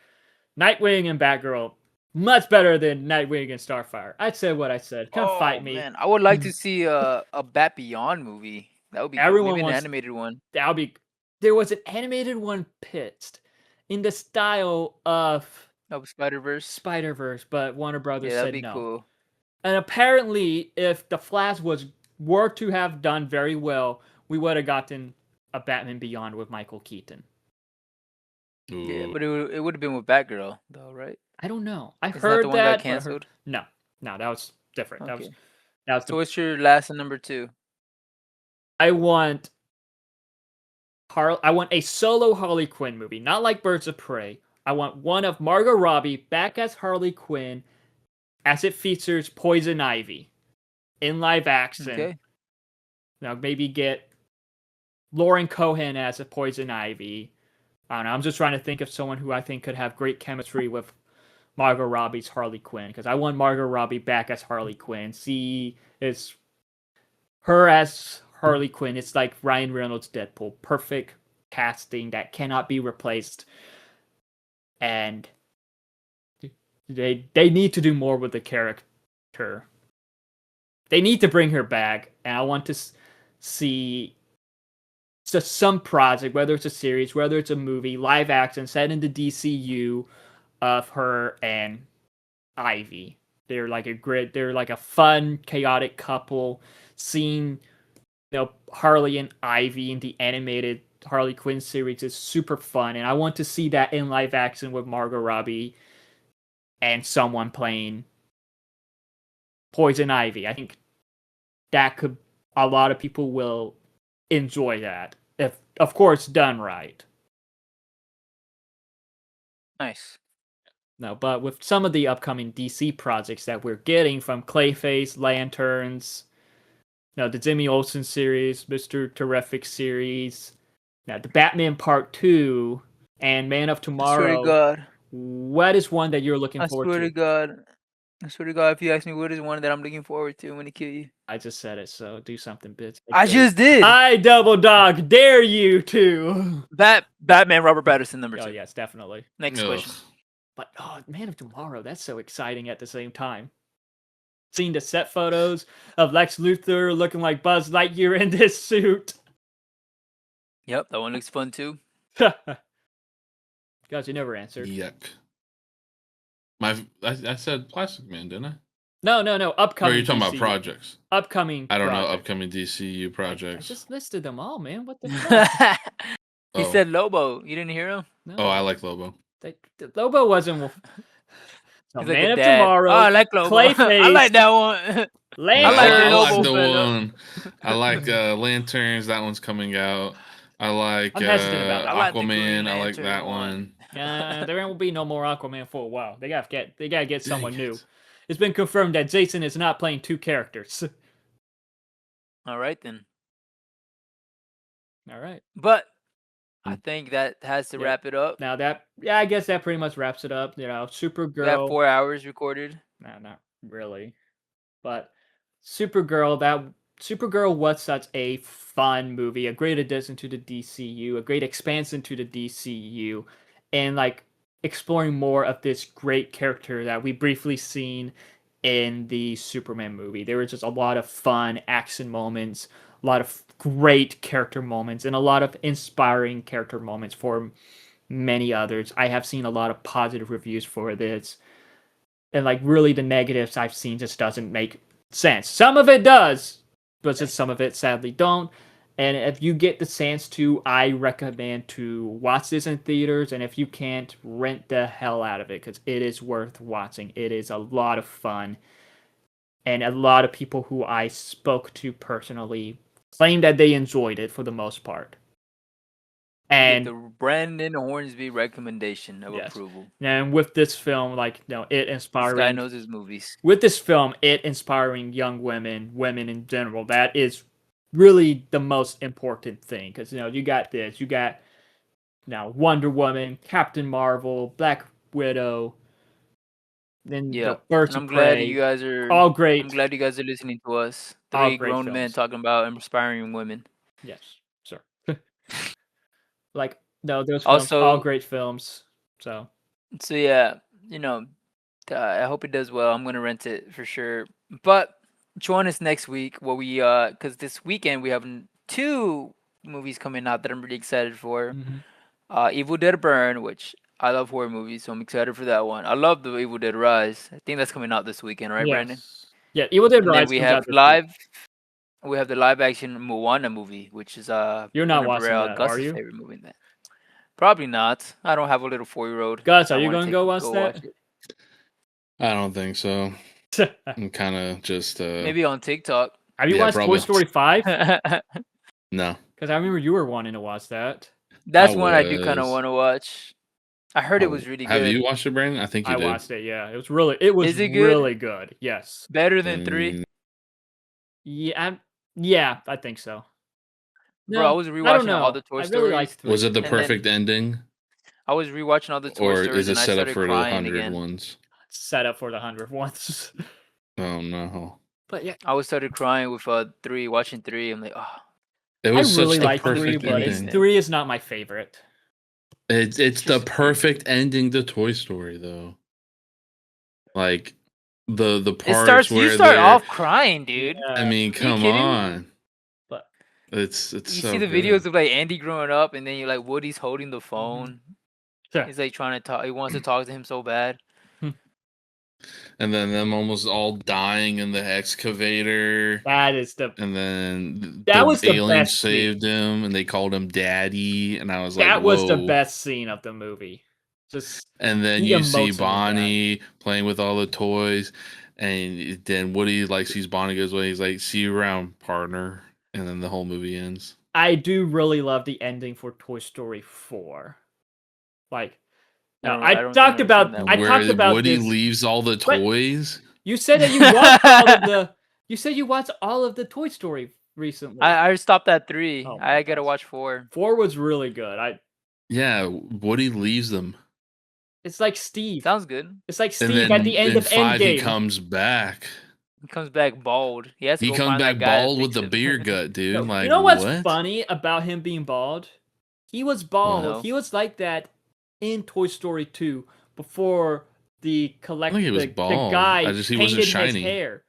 Nightwing and Batgirl, much better than Nightwing and Starfire. I said what I said. Come fight me. Man, I would like to see a Bat Beyond movie. That would be Everyone cool. Maybe an wants- animated one. That'll be. There was an animated one pitched in the style of Of Spider-Verse. Spider-Verse, but Warner Brothers Yeah, said that'd be no. cool. And apparently, if the Flash were to have done very well, we would have gotten a Batman Beyond with Michael Keaton. Yeah, Ooh. but it would have been with Batgirl though, right? I don't know. I Is that heard the one that. that but I heard- canceled? No, that was different. That was Okay. the So what's your last and number 2? I want a solo Harley Quinn movie, not like Birds of Prey. I want one of Margot Robbie back as Harley Quinn, as it features Poison Ivy in live action. Okay. Now maybe get Lauren Cohan as a Poison Ivy. I don't know. I'm just trying to think of someone who I think could have great chemistry with Margot Robbie's Harley Quinn, because I want Margot Robbie back as Harley Quinn. See, it's her as Harley Quinn. It's like Ryan Reynolds' Deadpool. Perfect casting that cannot be replaced. And they need to do more with the character. They need to bring her back, and I want to see just some project, whether it's a series, whether it's a movie, live action, set in the DCU, of her and Ivy. They're like a fun, chaotic couple. Seeing Harley and Ivy in the animated Harley Quinn series is super fun, and I want to see that in live action with Margot Robbie and someone playing Poison Ivy. I think that a lot of people will enjoy that, if of course done right. Nice. No, but with some of the upcoming DC projects that we're getting, from Clayface, Lanterns, the Jimmy Olsen series, Mr. Terrific series, the Batman Part 2, and Man of I swear to Tomorrow. God. What is one that you're looking forward I swear to? to God. I swear to God, if you ask me what is one that I'm looking forward to, I'm gonna kill you. I just said it, so do something, bitch. I just did. I double dog dare you to. Batman Robert Pattinson number 2. Oh yes, definitely. Next Ugh. question. But oh, Man of Tomorrow, that's so exciting at the same time. Seeing the set photos of Lex Luthor looking like Buzz Lightyear in this suit. Yep, that one looks fun too. Guys, you never answered. Yuck. I said Plastic Man, didn't I? No, Or upcoming. are you talking about DCU. projects? Upcoming. I don't know projects. upcoming DCU I projects. just listed them all, man. What the fuck? He Oh. said Lobo. You didn't hear him? No, Oh, I like Lobo. Lobo wasn't. So He's like Man a of dad. Tomorrow. Oh, I like Lobo. Clayface. I like that one. Lantern. like the I Lobo like the fella. one. I like Lanterns. That one's coming out. I like I'm hesitant about that. I like the Green Aquaman. I like Lantern that one. one. There will be no more Aquaman for a while. They gotta get someone Dang new. it. It's been confirmed that Jason is not playing two characters. All right then. All right. But I think that has to Yeah. wrap it up. Now I guess that pretty much wraps it up. You know, Supergirl. We have 4 hours recorded. No, not really. But Supergirl was such a fun movie, a great addition to the DCU, a great expansion to the DCU, and like exploring more of this great character that we briefly seen in the Superman movie. There was just a lot of fun action moments, a lot of great character moments, and a lot of inspiring character moments for many others. I have seen a lot of positive reviews for this. And like really the negatives I've seen just doesn't make sense. Some of it does, but just some of it sadly don't. And if you get the chance to, I recommend to watch this in theaters. And if you can't, rent the hell out of it because it is worth watching. It is a lot of fun. And a lot of people who I spoke to personally claim that they enjoyed it for the most part. And the Brandon Hornsby recommendation of Yes. approval. and with this film, like it This guy inspiring knows his movies. with this film, it inspiring young women in general. That is really the most important thing because you got now Wonder Woman, Captain Marvel, Black Widow, then Yeah, the Birds and I'm of glad Prey, you guys are. all great. I'm glad you guys are listening to us. All 3 great grown men films. talking about inspiring women. Yes, sir. Like no, those films, all Also, great films. So so yeah, I hope it does well. I'm gonna rent it for sure. But join us next week where we because this weekend we have 2 movies coming out that I'm really excited for. Evil Dead Burn, which I love horror movies, so I'm excited for that one. I love the Evil Dead Rise. I think that's coming out this weekend, right, Brandon? yes, yeah, Evil Dead And then Rise we comes have out this week. we have the live action Moana movie, which is You're not Warner watching Bros. that, are Gus's you? favorite movie. In that probably not. I don't have a little 4-year-old. Gus, I are you wanna going to take go watch watch that? it. I don't think so. I'm kind of just Maybe on TikTok. Have you Yeah, watched probably. Toy Story 5? no. Because I remember you were wanting to watch that. That's I one I do kind of was. want to watch. I heard it was really Have good. you watched it, Brandon? I think you I did. watched it, yeah. It was Is it good? really good. Yes. Better than 3? Yeah, I think so. Bro, I was I don't rewatching all know. the Toy I really Stories. liked 3. Was it the And perfect ending, I was rewatching all the Toy or Stories is it and I set up started for the crying 100 again. ones? Set up for the 100th ones. Oh no! But yeah, I started crying with 3, watching 3. I'm like, oh, It I was really such the like 3, perfect but ending. 3 is not my favorite. It's the just- perfect ending to Toy Story, though. Like the it parts starts. where You start they're- off crying, dude. I mean, come kidding me? on. But It's You so see the good. videos of like Andy growing up, and then you're like, Woody's holding the phone. Sure. He's like trying to talk. He wants to talk to him so bad. And then them almost all dying in the excavator. that is the And then That was the alien best saved him, and they called him Daddy. And I was like, that was the whoa. best scene of the movie. Just And then the you see emotion of that. Bonnie playing with all the toys, and then Woody like sees Bonnie goes away. He's like, "See you around, partner." And then the whole movie ends. I do really love the ending for Toy Story 4. Like I don't think talked I've about seen that I one. talked about Woody this. leaves all the toys. You said that you watched all of the. You said you watched all of the Toy Story recently. I stopped at 3. Oh my I gotta gosh. watch 4. 4 was really good. Yeah, Woody leaves them, It's like Steve. Sounds good. It's like and Steve then at the end in of 5 he Endgame. comes back. He comes back bald. He has to He go comes find back that guy to bald with fix the it. beer gut, dude. No, like, you know what's what? funny about him being bald? He was bald. No. He was like that in Toy Story 2, before the I think he was the bald. guy He wasn't painted his shiny. hair.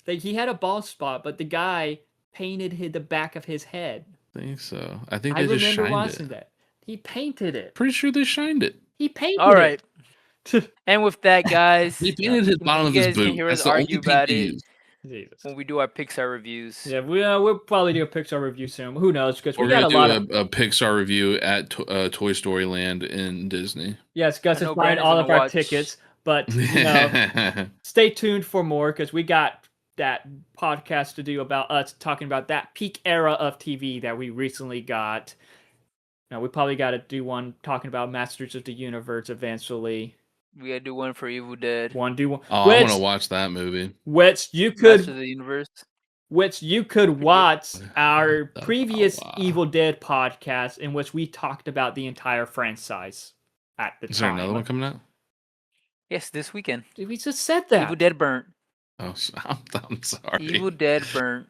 Like, he had a bald spot, but the guy painted the back of his head. I think so. I think I they just remember shined watching it. that. He painted it. Pretty sure they shined it. He painted All right. it. And with that, guys, He painted his bottom you of his guys can boot. hear us That's the only argue paint about they it used. Jesus. when we do our Pixar reviews. Yeah, we'll probably do a Pixar review soon. Who knows? Because we We're got a gonna lot do of. a Pixar review at Toy Story Land in Disney. Yes, Gus I is know buying Brandon's all gonna of our watch- tickets, but stay tuned for more because we got that podcast to do about us talking about that peak era of TV that we recently got. Now we probably got to do one talking about Masters of the Universe eventually. We gotta do one for Evil Dead. Do one. Oh, I want to watch that movie. Which you Master of could, the Universe. watch our The previous power. Evil Dead podcast in which we talked about the entire franchise at the Is time. there another one coming out? Yes, this weekend. We just said that. Evil Dead Burnt. Oh, I'm sorry. Evil Dead Burnt.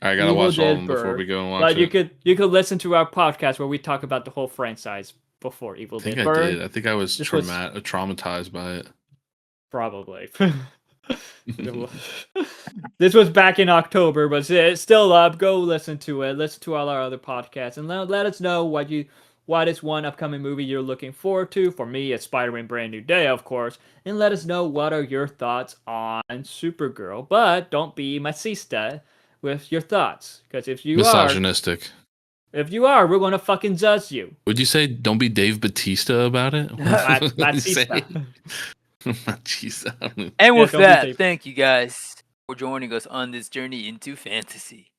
I gotta Evil watch all Dead of them before we go and watch But it. you could listen to our podcast where we talk about the whole franchise before Evil I think Dead I Burn. did. I think I was This was- traumatized by it. Probably. This was back in October, but it's still up. Go listen to it. Listen to all our other podcasts, and let us know what is one upcoming movie you're looking forward to. For me, it's Spider-Man: Brand New Day, of course. And let us know what are your thoughts on Supergirl. But don't be machista with your thoughts, because if you Misogynistic. are, we're gonna fucking judge you. Would you say don't be Dave Batista about it? What would you say? Machista. Machista. And with don't be that, safe. thank you guys for joining us on this journey into fantasy.